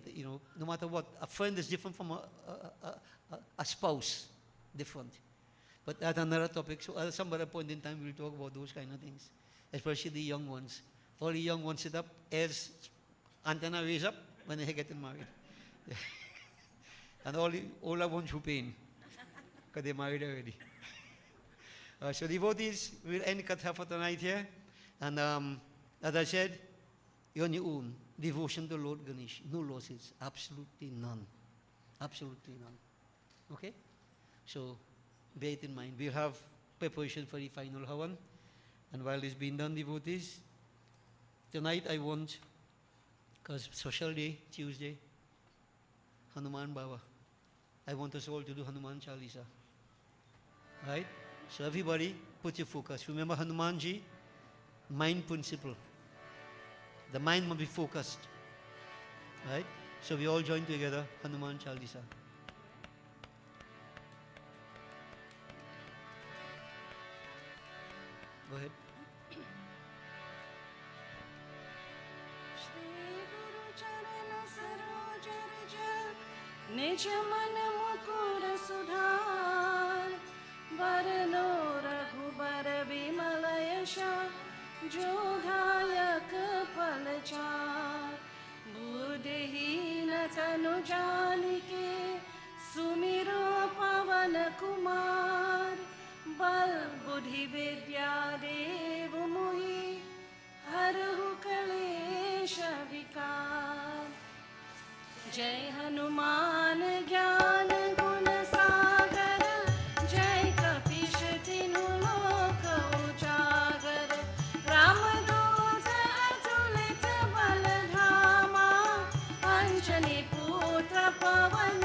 No matter what. A friend is different from a spouse. Different. But that's another topic. So at some other point in time, we'll talk about those kind of things. Especially the young ones. All the young ones sit up, heirs, antenna raise up when they're getting married. And all the older ones who pain. Because they're married already. So devotees, we'll end Katha for tonight here. And as I said, you're on your own. Devotion to Lord Ganesh. No losses. Absolutely none. Absolutely none. Okay? So bear it in mind. We'll have preparation for the final Havan. And while it's being done, devotees, tonight I want, because social day, Tuesday, Hanuman Baba. I want us all to do Hanuman Chalisa. Right? So everybody, put your focus. Remember Hanumanji? Mind principle. The mind must be focused. Right? So we all join together, Hanuman Chalisa. Go ahead. निज मन मुकुर सुधार बरनो रघुबर विमल यश जो दायक फलचार बुद्धिहीन तनु जानिके सुमिरो पवन कुमार बल बुद्धि विद्या देव मोहि हरहु कलेश विकार जय हनुमान ज्ञान गुण सागर जय कपीश तिनु लोक उजागर रामदूत अतुलित बल धामा अंजनी पुत्र पवन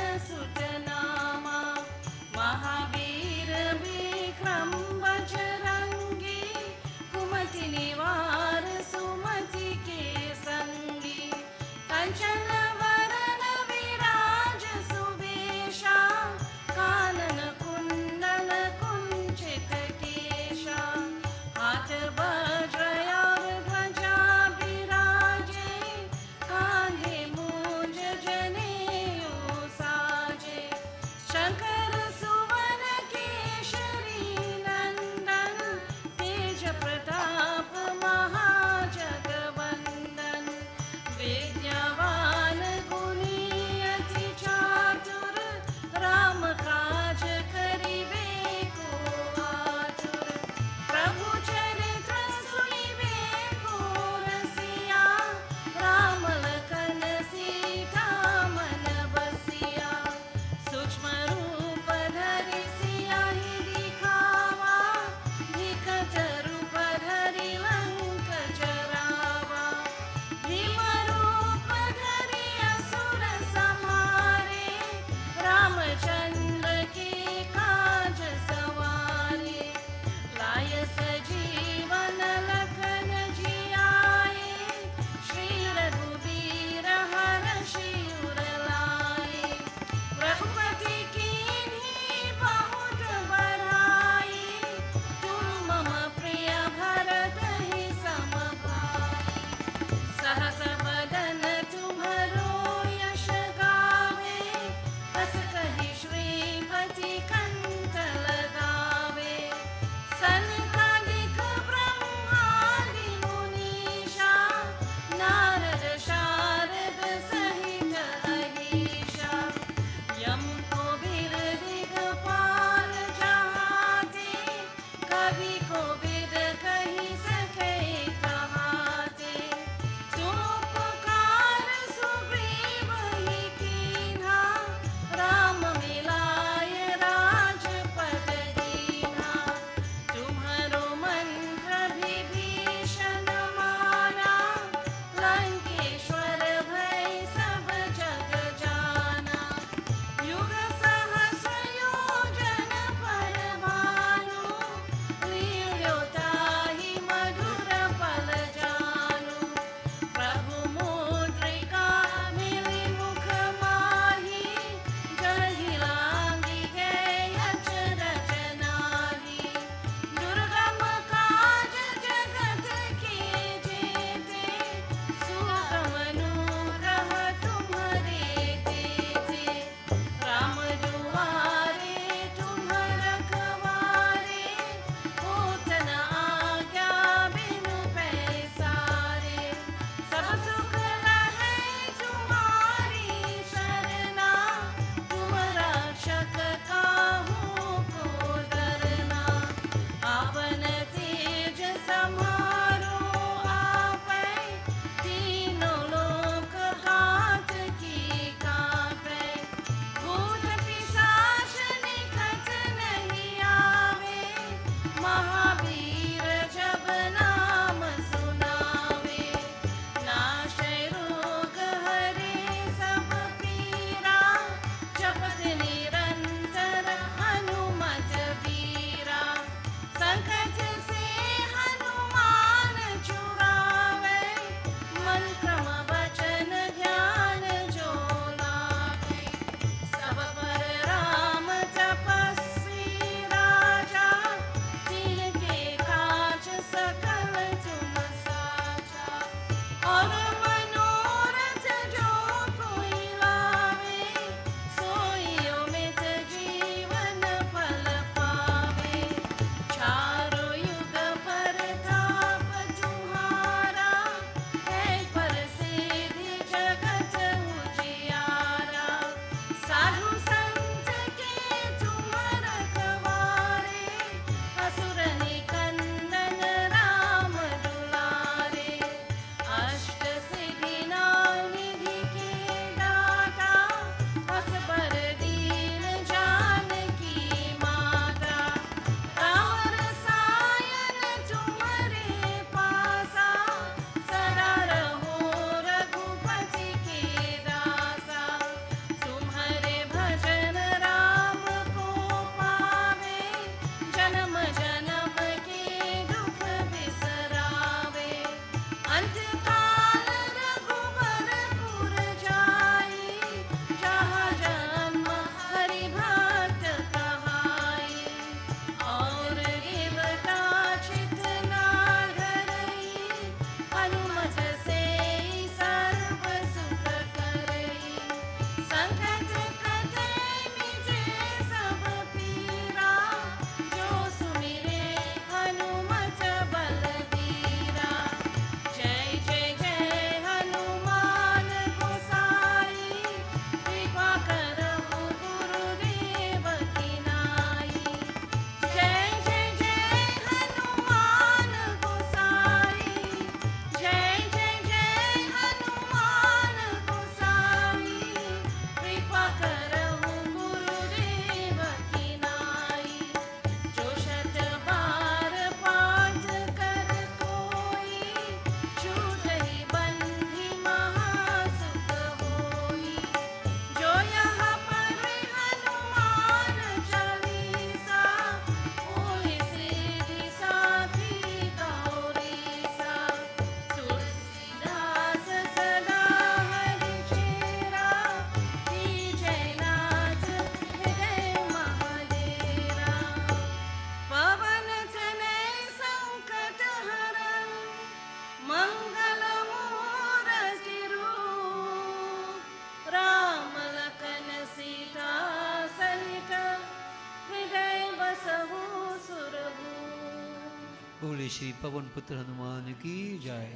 बोले श्री पवन पुत्र हनुमान की जय.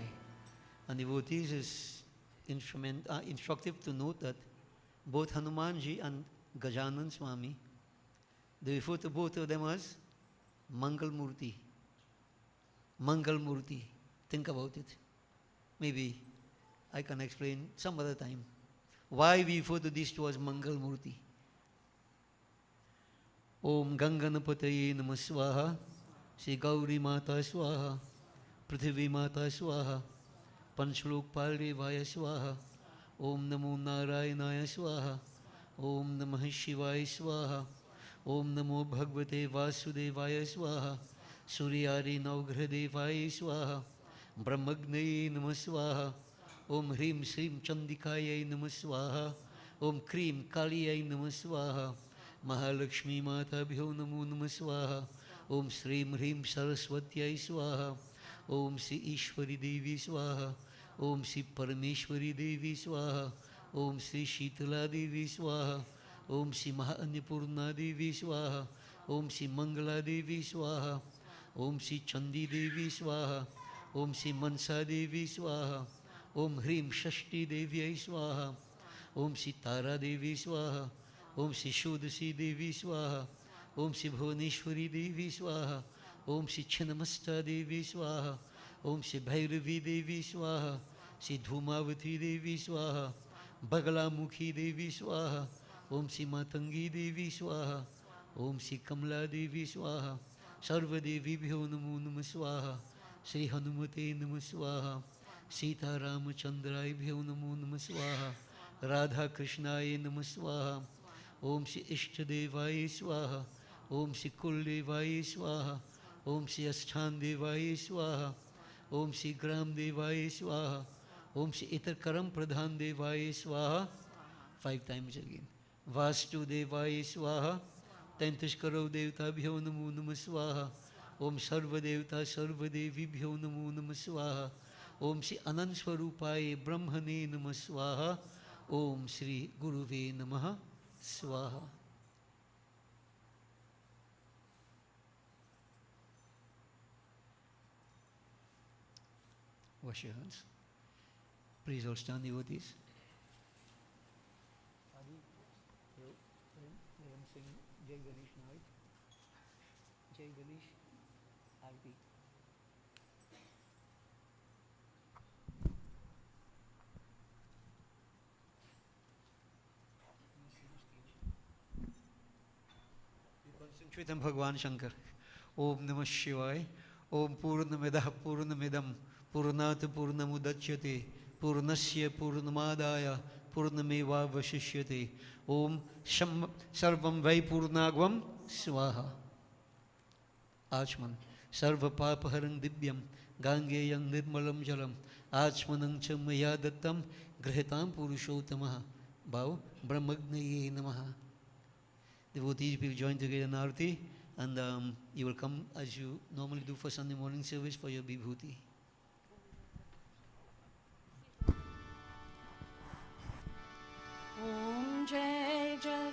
And devotees is instructive to note that both Hanumanji and Gajanan Swami, they refer to both of them as Mangal Murti. Mangal Murti. Think about it. Maybe I can explain some other time why we refer to these two as Mangal Murti. Om Ganganapataye Namah Swaha, Shri Gauri Mata Swaha, Prithvi Mata Swaha, Panchlokpal Devaya Swaha, Om Namo Narayanaya Swaha, Om Namah Shivaya Swaha, Om Namo Bhagavate Vasudevaya Swaha, Suryari Navgrahadevaya Swaha, Brahmagne Namah Swaha, Om Hrim Srim Chandikaya Namah Swaha, Om Krim Kaliyai Namah Swaha, Mahalakshmi Mata Bhyo Namo Namah Swaha, Om Srim Hrim Saraswatyai Swaha, Om Sri Ishwari Devi Swaha, Om Sri Parameshwari Devi Swaha, Om Sri Shitala Devi Swaha, Om Sri Mahannipurna Devi Swaha, Om Sri Mangala Devi Swaha, Om Sri Chandi Devi Swaha, Om Sri Mansa Devi Swaha, Om Hrim Shashti Devi Swaha, Om Sri Tara Devi Swaha, Om Sri Shodasi Devi Swaha, Om Sri Bhuvaneshwari Devi Swaha, Om Sri Chinnamasta Devi Swaha, Om Sri Bhairavi Devi Swaha, Sri Dhumavati Devi Swaha, Bagalamukhi Devi Swaha, Om Sri Matangi Devi Swaha, Om Sri Kamala Devi Swaha, Sarva Devi Bhyo Namo Namah Swaha, Sri Hanumate Namah Swaha, Sita Ramachandrai Bhyo Namo Namah Swaha, Radha Krishnaya Namah Swaha, Om Sri Ishtadevaya Swaha, Om Sri Kuldevaya Swaha, Om Sri Asthan Devaya Swaha, Om Sri Gram Devaya Swaha, Om Sri Itar Karam Pradhan Devaya Swaha, 5 times again. Vastu Devaya Swaha, 10 Tashkaro Devta Bhyo Namo Namah Swaha, Om Sarva Devta Sarva Devi Bhyo Namo Namah Swaha, Om Sri Anand Swarupaye Brahmane Namah Swaha, Om Sri Guruve Namaha Swaha. Wash your hands. Please all stand, devotees. Let him sing Jai Ganesh now. Jai Ganesh, Aarti. Concentrate on Bhagwan Shankar. Om Namah Shivaya. Om Purnamidah Purnamidam Purnat Purnamudachyate Purnasya Purnamadaya Purnameva Vashishyate. Om Sarvam Vai Purnagvam Swaha. Achman Sarva Papaharang Dibyam Gangeyang Nirmalam Jalam Achmanang Chamaya Dattam Grahitam Purushottamaha. Bow Brahmagnaye Namaha. Devotees will join together in Aarti, and you will come as you normally do for Sunday morning service for your Vibhuti. Om Jai Jai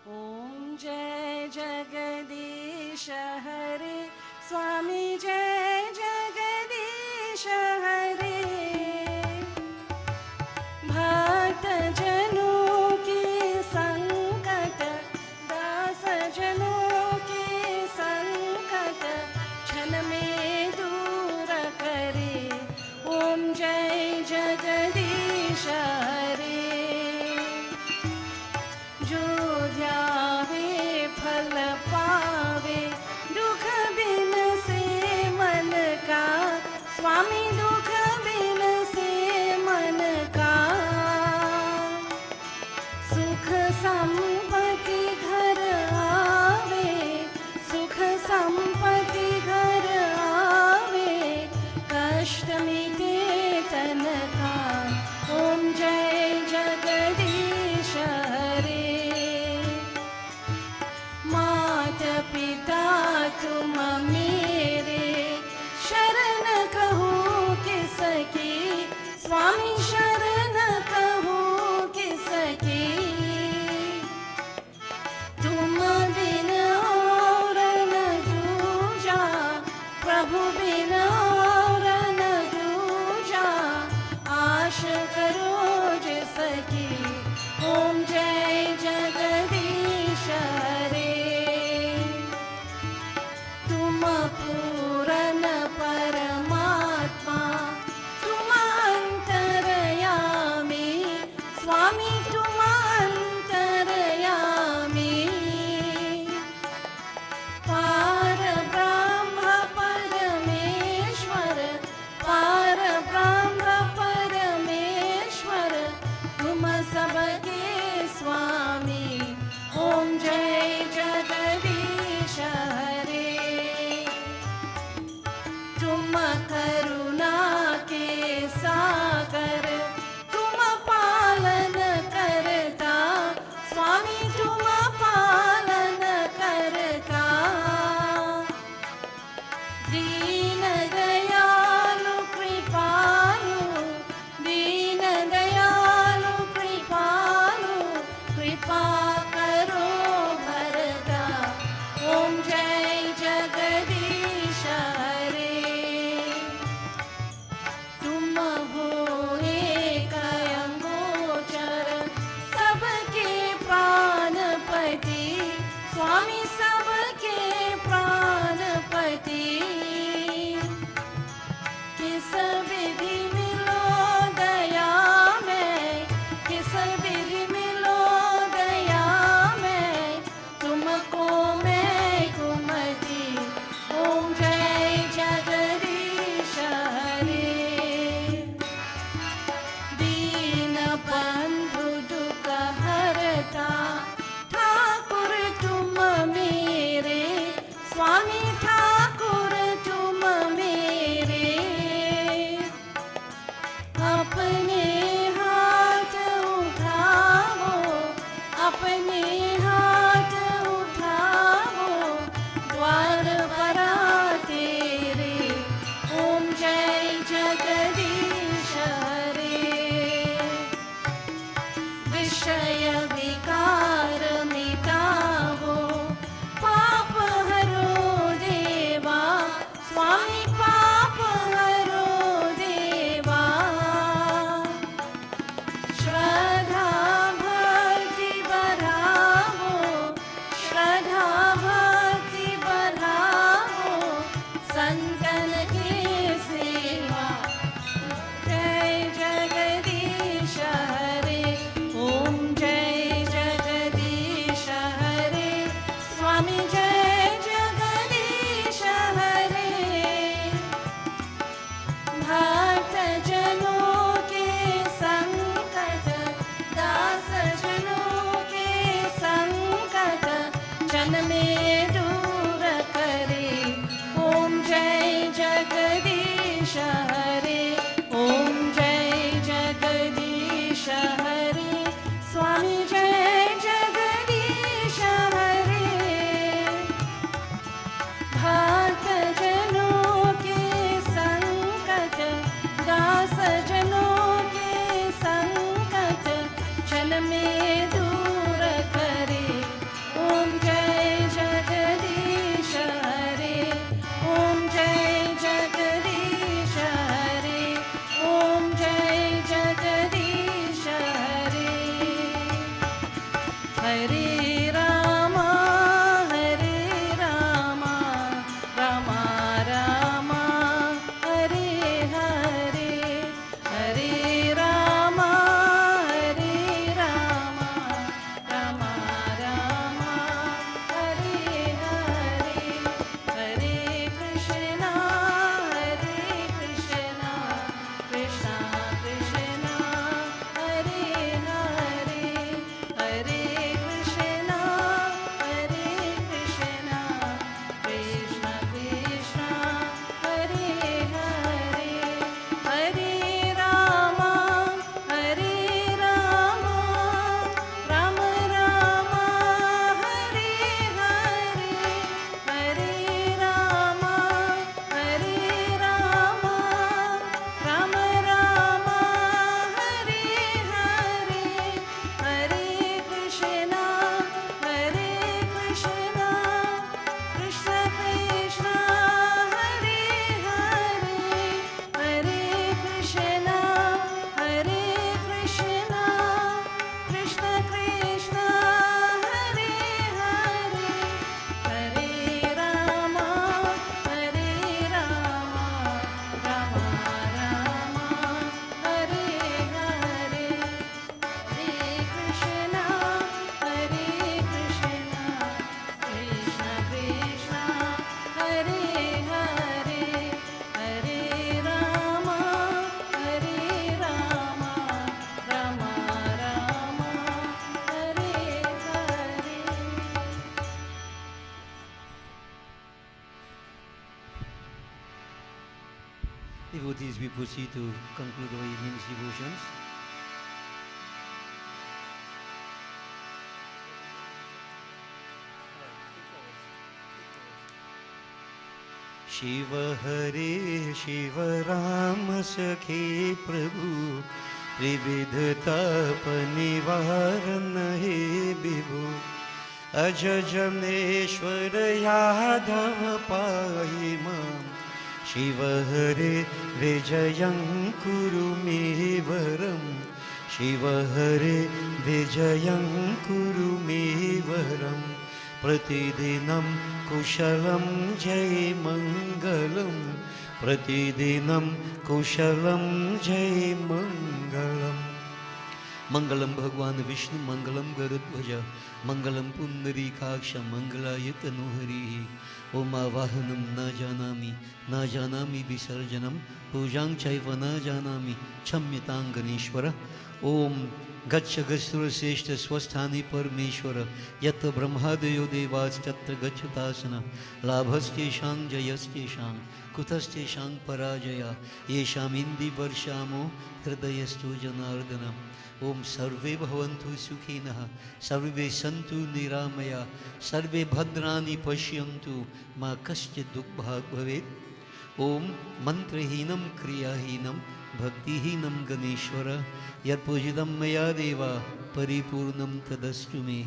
Om Jai Jagadish Hare Swami Jai Jagadish Hare Bhakt Jano ki sankat Das Jano ki sankat Chan mein dur kare Om Jai Jagadish Hare जो ध्यावे फल पावे दुख बिन से मन का स्वामी दुख बिन से मन का सुख संपत्ति घर आवे सुख संपत्ति घर आवे कष्ट मिटे तन का ओम जय जगदीश हरे मात पिता तुम मेरे शरण कहूँ किसकी स्वामी शरण कहूँ किसकी किस विधि मिलो दया में, किस विधि मिलो दया में, तुमको मैं कुमति। ओम जय जगदीश हरे। दीन बंधु दुख हरता, ठाकुर तुम मेरे, स्वामी ठाकुर तुम मेरे। अपने हाथ उठाओ, अपने हाथ उठाओ, द्वार बरा तेरे। ओम जय जगदीश हरे। विषय विकार मिटाओ, पाप हरो देवा, स्वामी पाप हरो देवा। श्रद्धा भक्ति बढ़ाओ, श्रद्धा भक्ति बढ़ाओ, संतन की सेवा। जय जगदीश हरे। ओम जय जगदीश हरे। स्वामी जय जगदीश हरे। भक्त जनों के संकट, दास जनों के संकट, जन में दूर करे। ओम जय जगदीश हरे। ओम जय जगदीश हरे। स्वामी जय जगदीश हरे। भक्त जनों के संकट, दास जनों के संकट, जन में दूर करे। ओम जय जगदीश हरे। ओम जय जगदीश हरे। ओम जय जगदीश हरे। हरे रामा, रामा रामा, हरे हरे, हरे रामा, रामा रामा, हरे हरे। हरे कृष्णा, कृष्णा कृष्णा, हरे हरे। हरे कृष्णा, कृष्णा कृष्णा, हरे हरे। हरे रामा, राम राम, हरे हरे। हरे रामा, राम राम, हरे हरे। हरे कृष्णा, कृष्णा कृष्णा, हरे हरे। हरे कृष्णा, कृष्णा कृष्णा, हरे हरे। हरे रामा, राम राम, हरे हरे। हरे कृष्णा, कृष्णा कृष्णा, हरे हरे। हरे Rama, Ram Ram, Hare Hare. Devotees, we proceed to conclude our evening's devotions. Shiv हरे शिव राम सखे प्रभु, त्रिविध तप निवारण हे विभु। अज जनेश्वर यादव पाहि मां, शिव हरे विजयं कुरु मे वरं। शिव हरे विजयं कुरु मे वरं। प्रतिदिनं कुशलं जय मङ्गलं, प्रतिदिनं कुशलं जय मङ्गलम् मङ्गलं भगवान् विष्णु मङ्गलं गरुध्वज मङ्गलं पुण्डरीकाक्ष मङ्गलाय तनुहरिः ॐ आवाहनं न जानामि विसर्जनं पूजां चैव न जानामि क्षम्यतां गणेश्वर ॐ गच्छ गच्छुरश्रेष्ठ स्वस्थानि परमेश्वर यत्र ब्रह्मादयो देवास्तत्र गच्छतासन लाभस्तेषां जयस्तेषां कुतस्तेषां पराजया येषामिन्दिवर्षामो हृदयस्तु जनार्दन ॐ सर्वे भवन्तु सुखिनः सर्वे सन्तु निरामया सर्वे भद्राणि पश्यन्तु मा कश्चित् दुःखभाग् भवेत् ॐ मन्त्रहीनं क्रियाहीनं भक्तिहीनं गणेश्वर यत्पूजितं मया देवा परिपूर्णं तदस्तु मे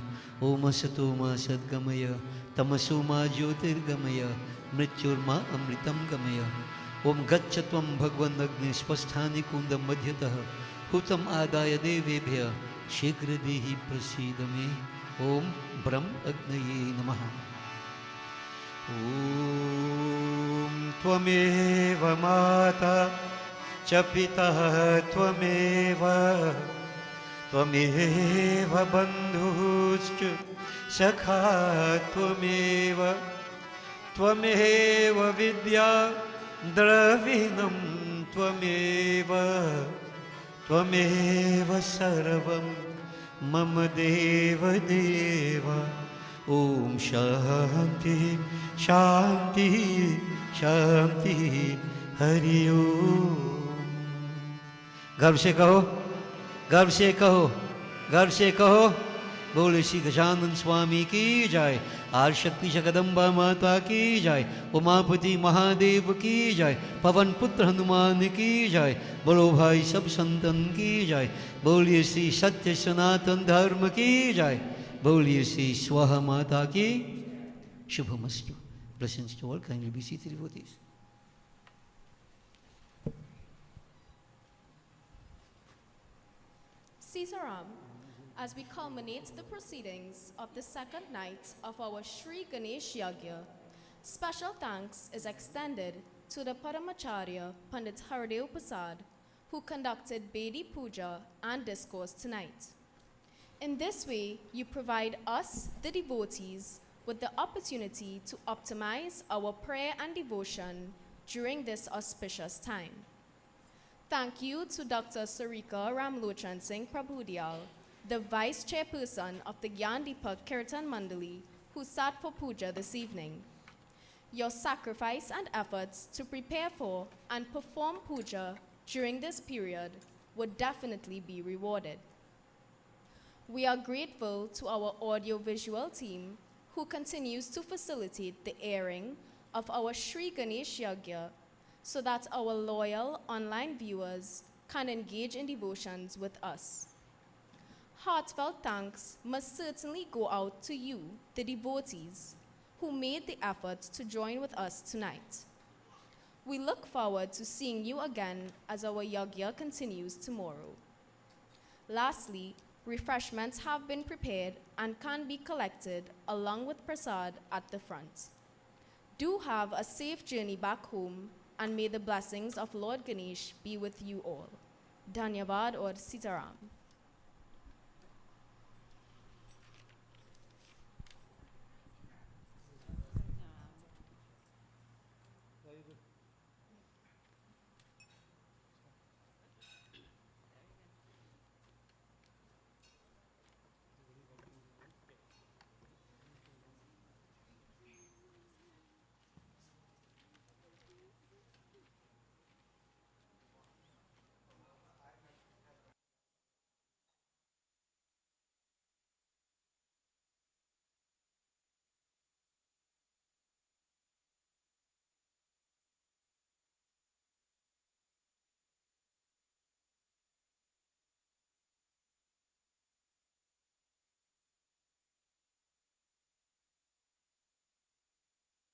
ॐ असतो मा सद्गमय तमसो मा ज्योतिर्गमय मृत्युर्मा अमृतं गमय ॐ गच्छ त्वं भगवन् अग्निस्वस्थानि कुन्दं मध्यतः हुतम् आदाय देवेभ्यः शीघ्रदेहि प्रसीद मे ॐ ब्रह्म अग्नये नमः ॐ त्वमेव माता च पितः त्वमेव बन्धुश्च सखा त्वमेव विद्या द्रविणं त्वमेव सर्वं मम देव ॐ शान्ति शान्ति शान्ति हरि ओम गर्व से कहो गर्व से कहो गर्व से कहो बोले श्री गजानन स्वामी की जय आर शक्ति जगदम्बा माता की जय उमापति महादेव की जय पवन पुत्र हनुमान की जय बोलो भाई सब संतन की जय बोलिए श्री सत्य सनातन धर्म की जय बोलिए श्री स्वाहा माता की शुभमस्तु blessings to all kindly be seated devotees. Sitaram, as we culminate the proceedings of the second night of our Sri Ganesh Yagya, special thanks is extended to the Paramacharya Pandit Haridev Prasad, who conducted Bedi Puja and discourse tonight. In this way, you provide us, the devotees, with the opportunity to optimize our prayer and devotion during this auspicious time. Thank you to Dr. Sarika Ramlochan Singh Prabhudial, the Vice Chairperson of the Gyandipak Kirtan Mandali, who sat for puja this evening. Your sacrifice and efforts to prepare for and perform puja during this period would definitely be rewarded. We are grateful to our audiovisual team who continues to facilitate the airing of our Sri Ganesh Yagya so that our loyal online viewers can engage in devotions with us. Heartfelt thanks must certainly go out to you, the devotees, who made the effort to join with us tonight. We look forward to seeing you again as our Yagya continues tomorrow. Lastly, refreshments have been prepared and can be collected along with prasad at the front. Do have a safe journey back home, and may the blessings of Lord Ganesh be with you all. Dhanyavad or Sitaram.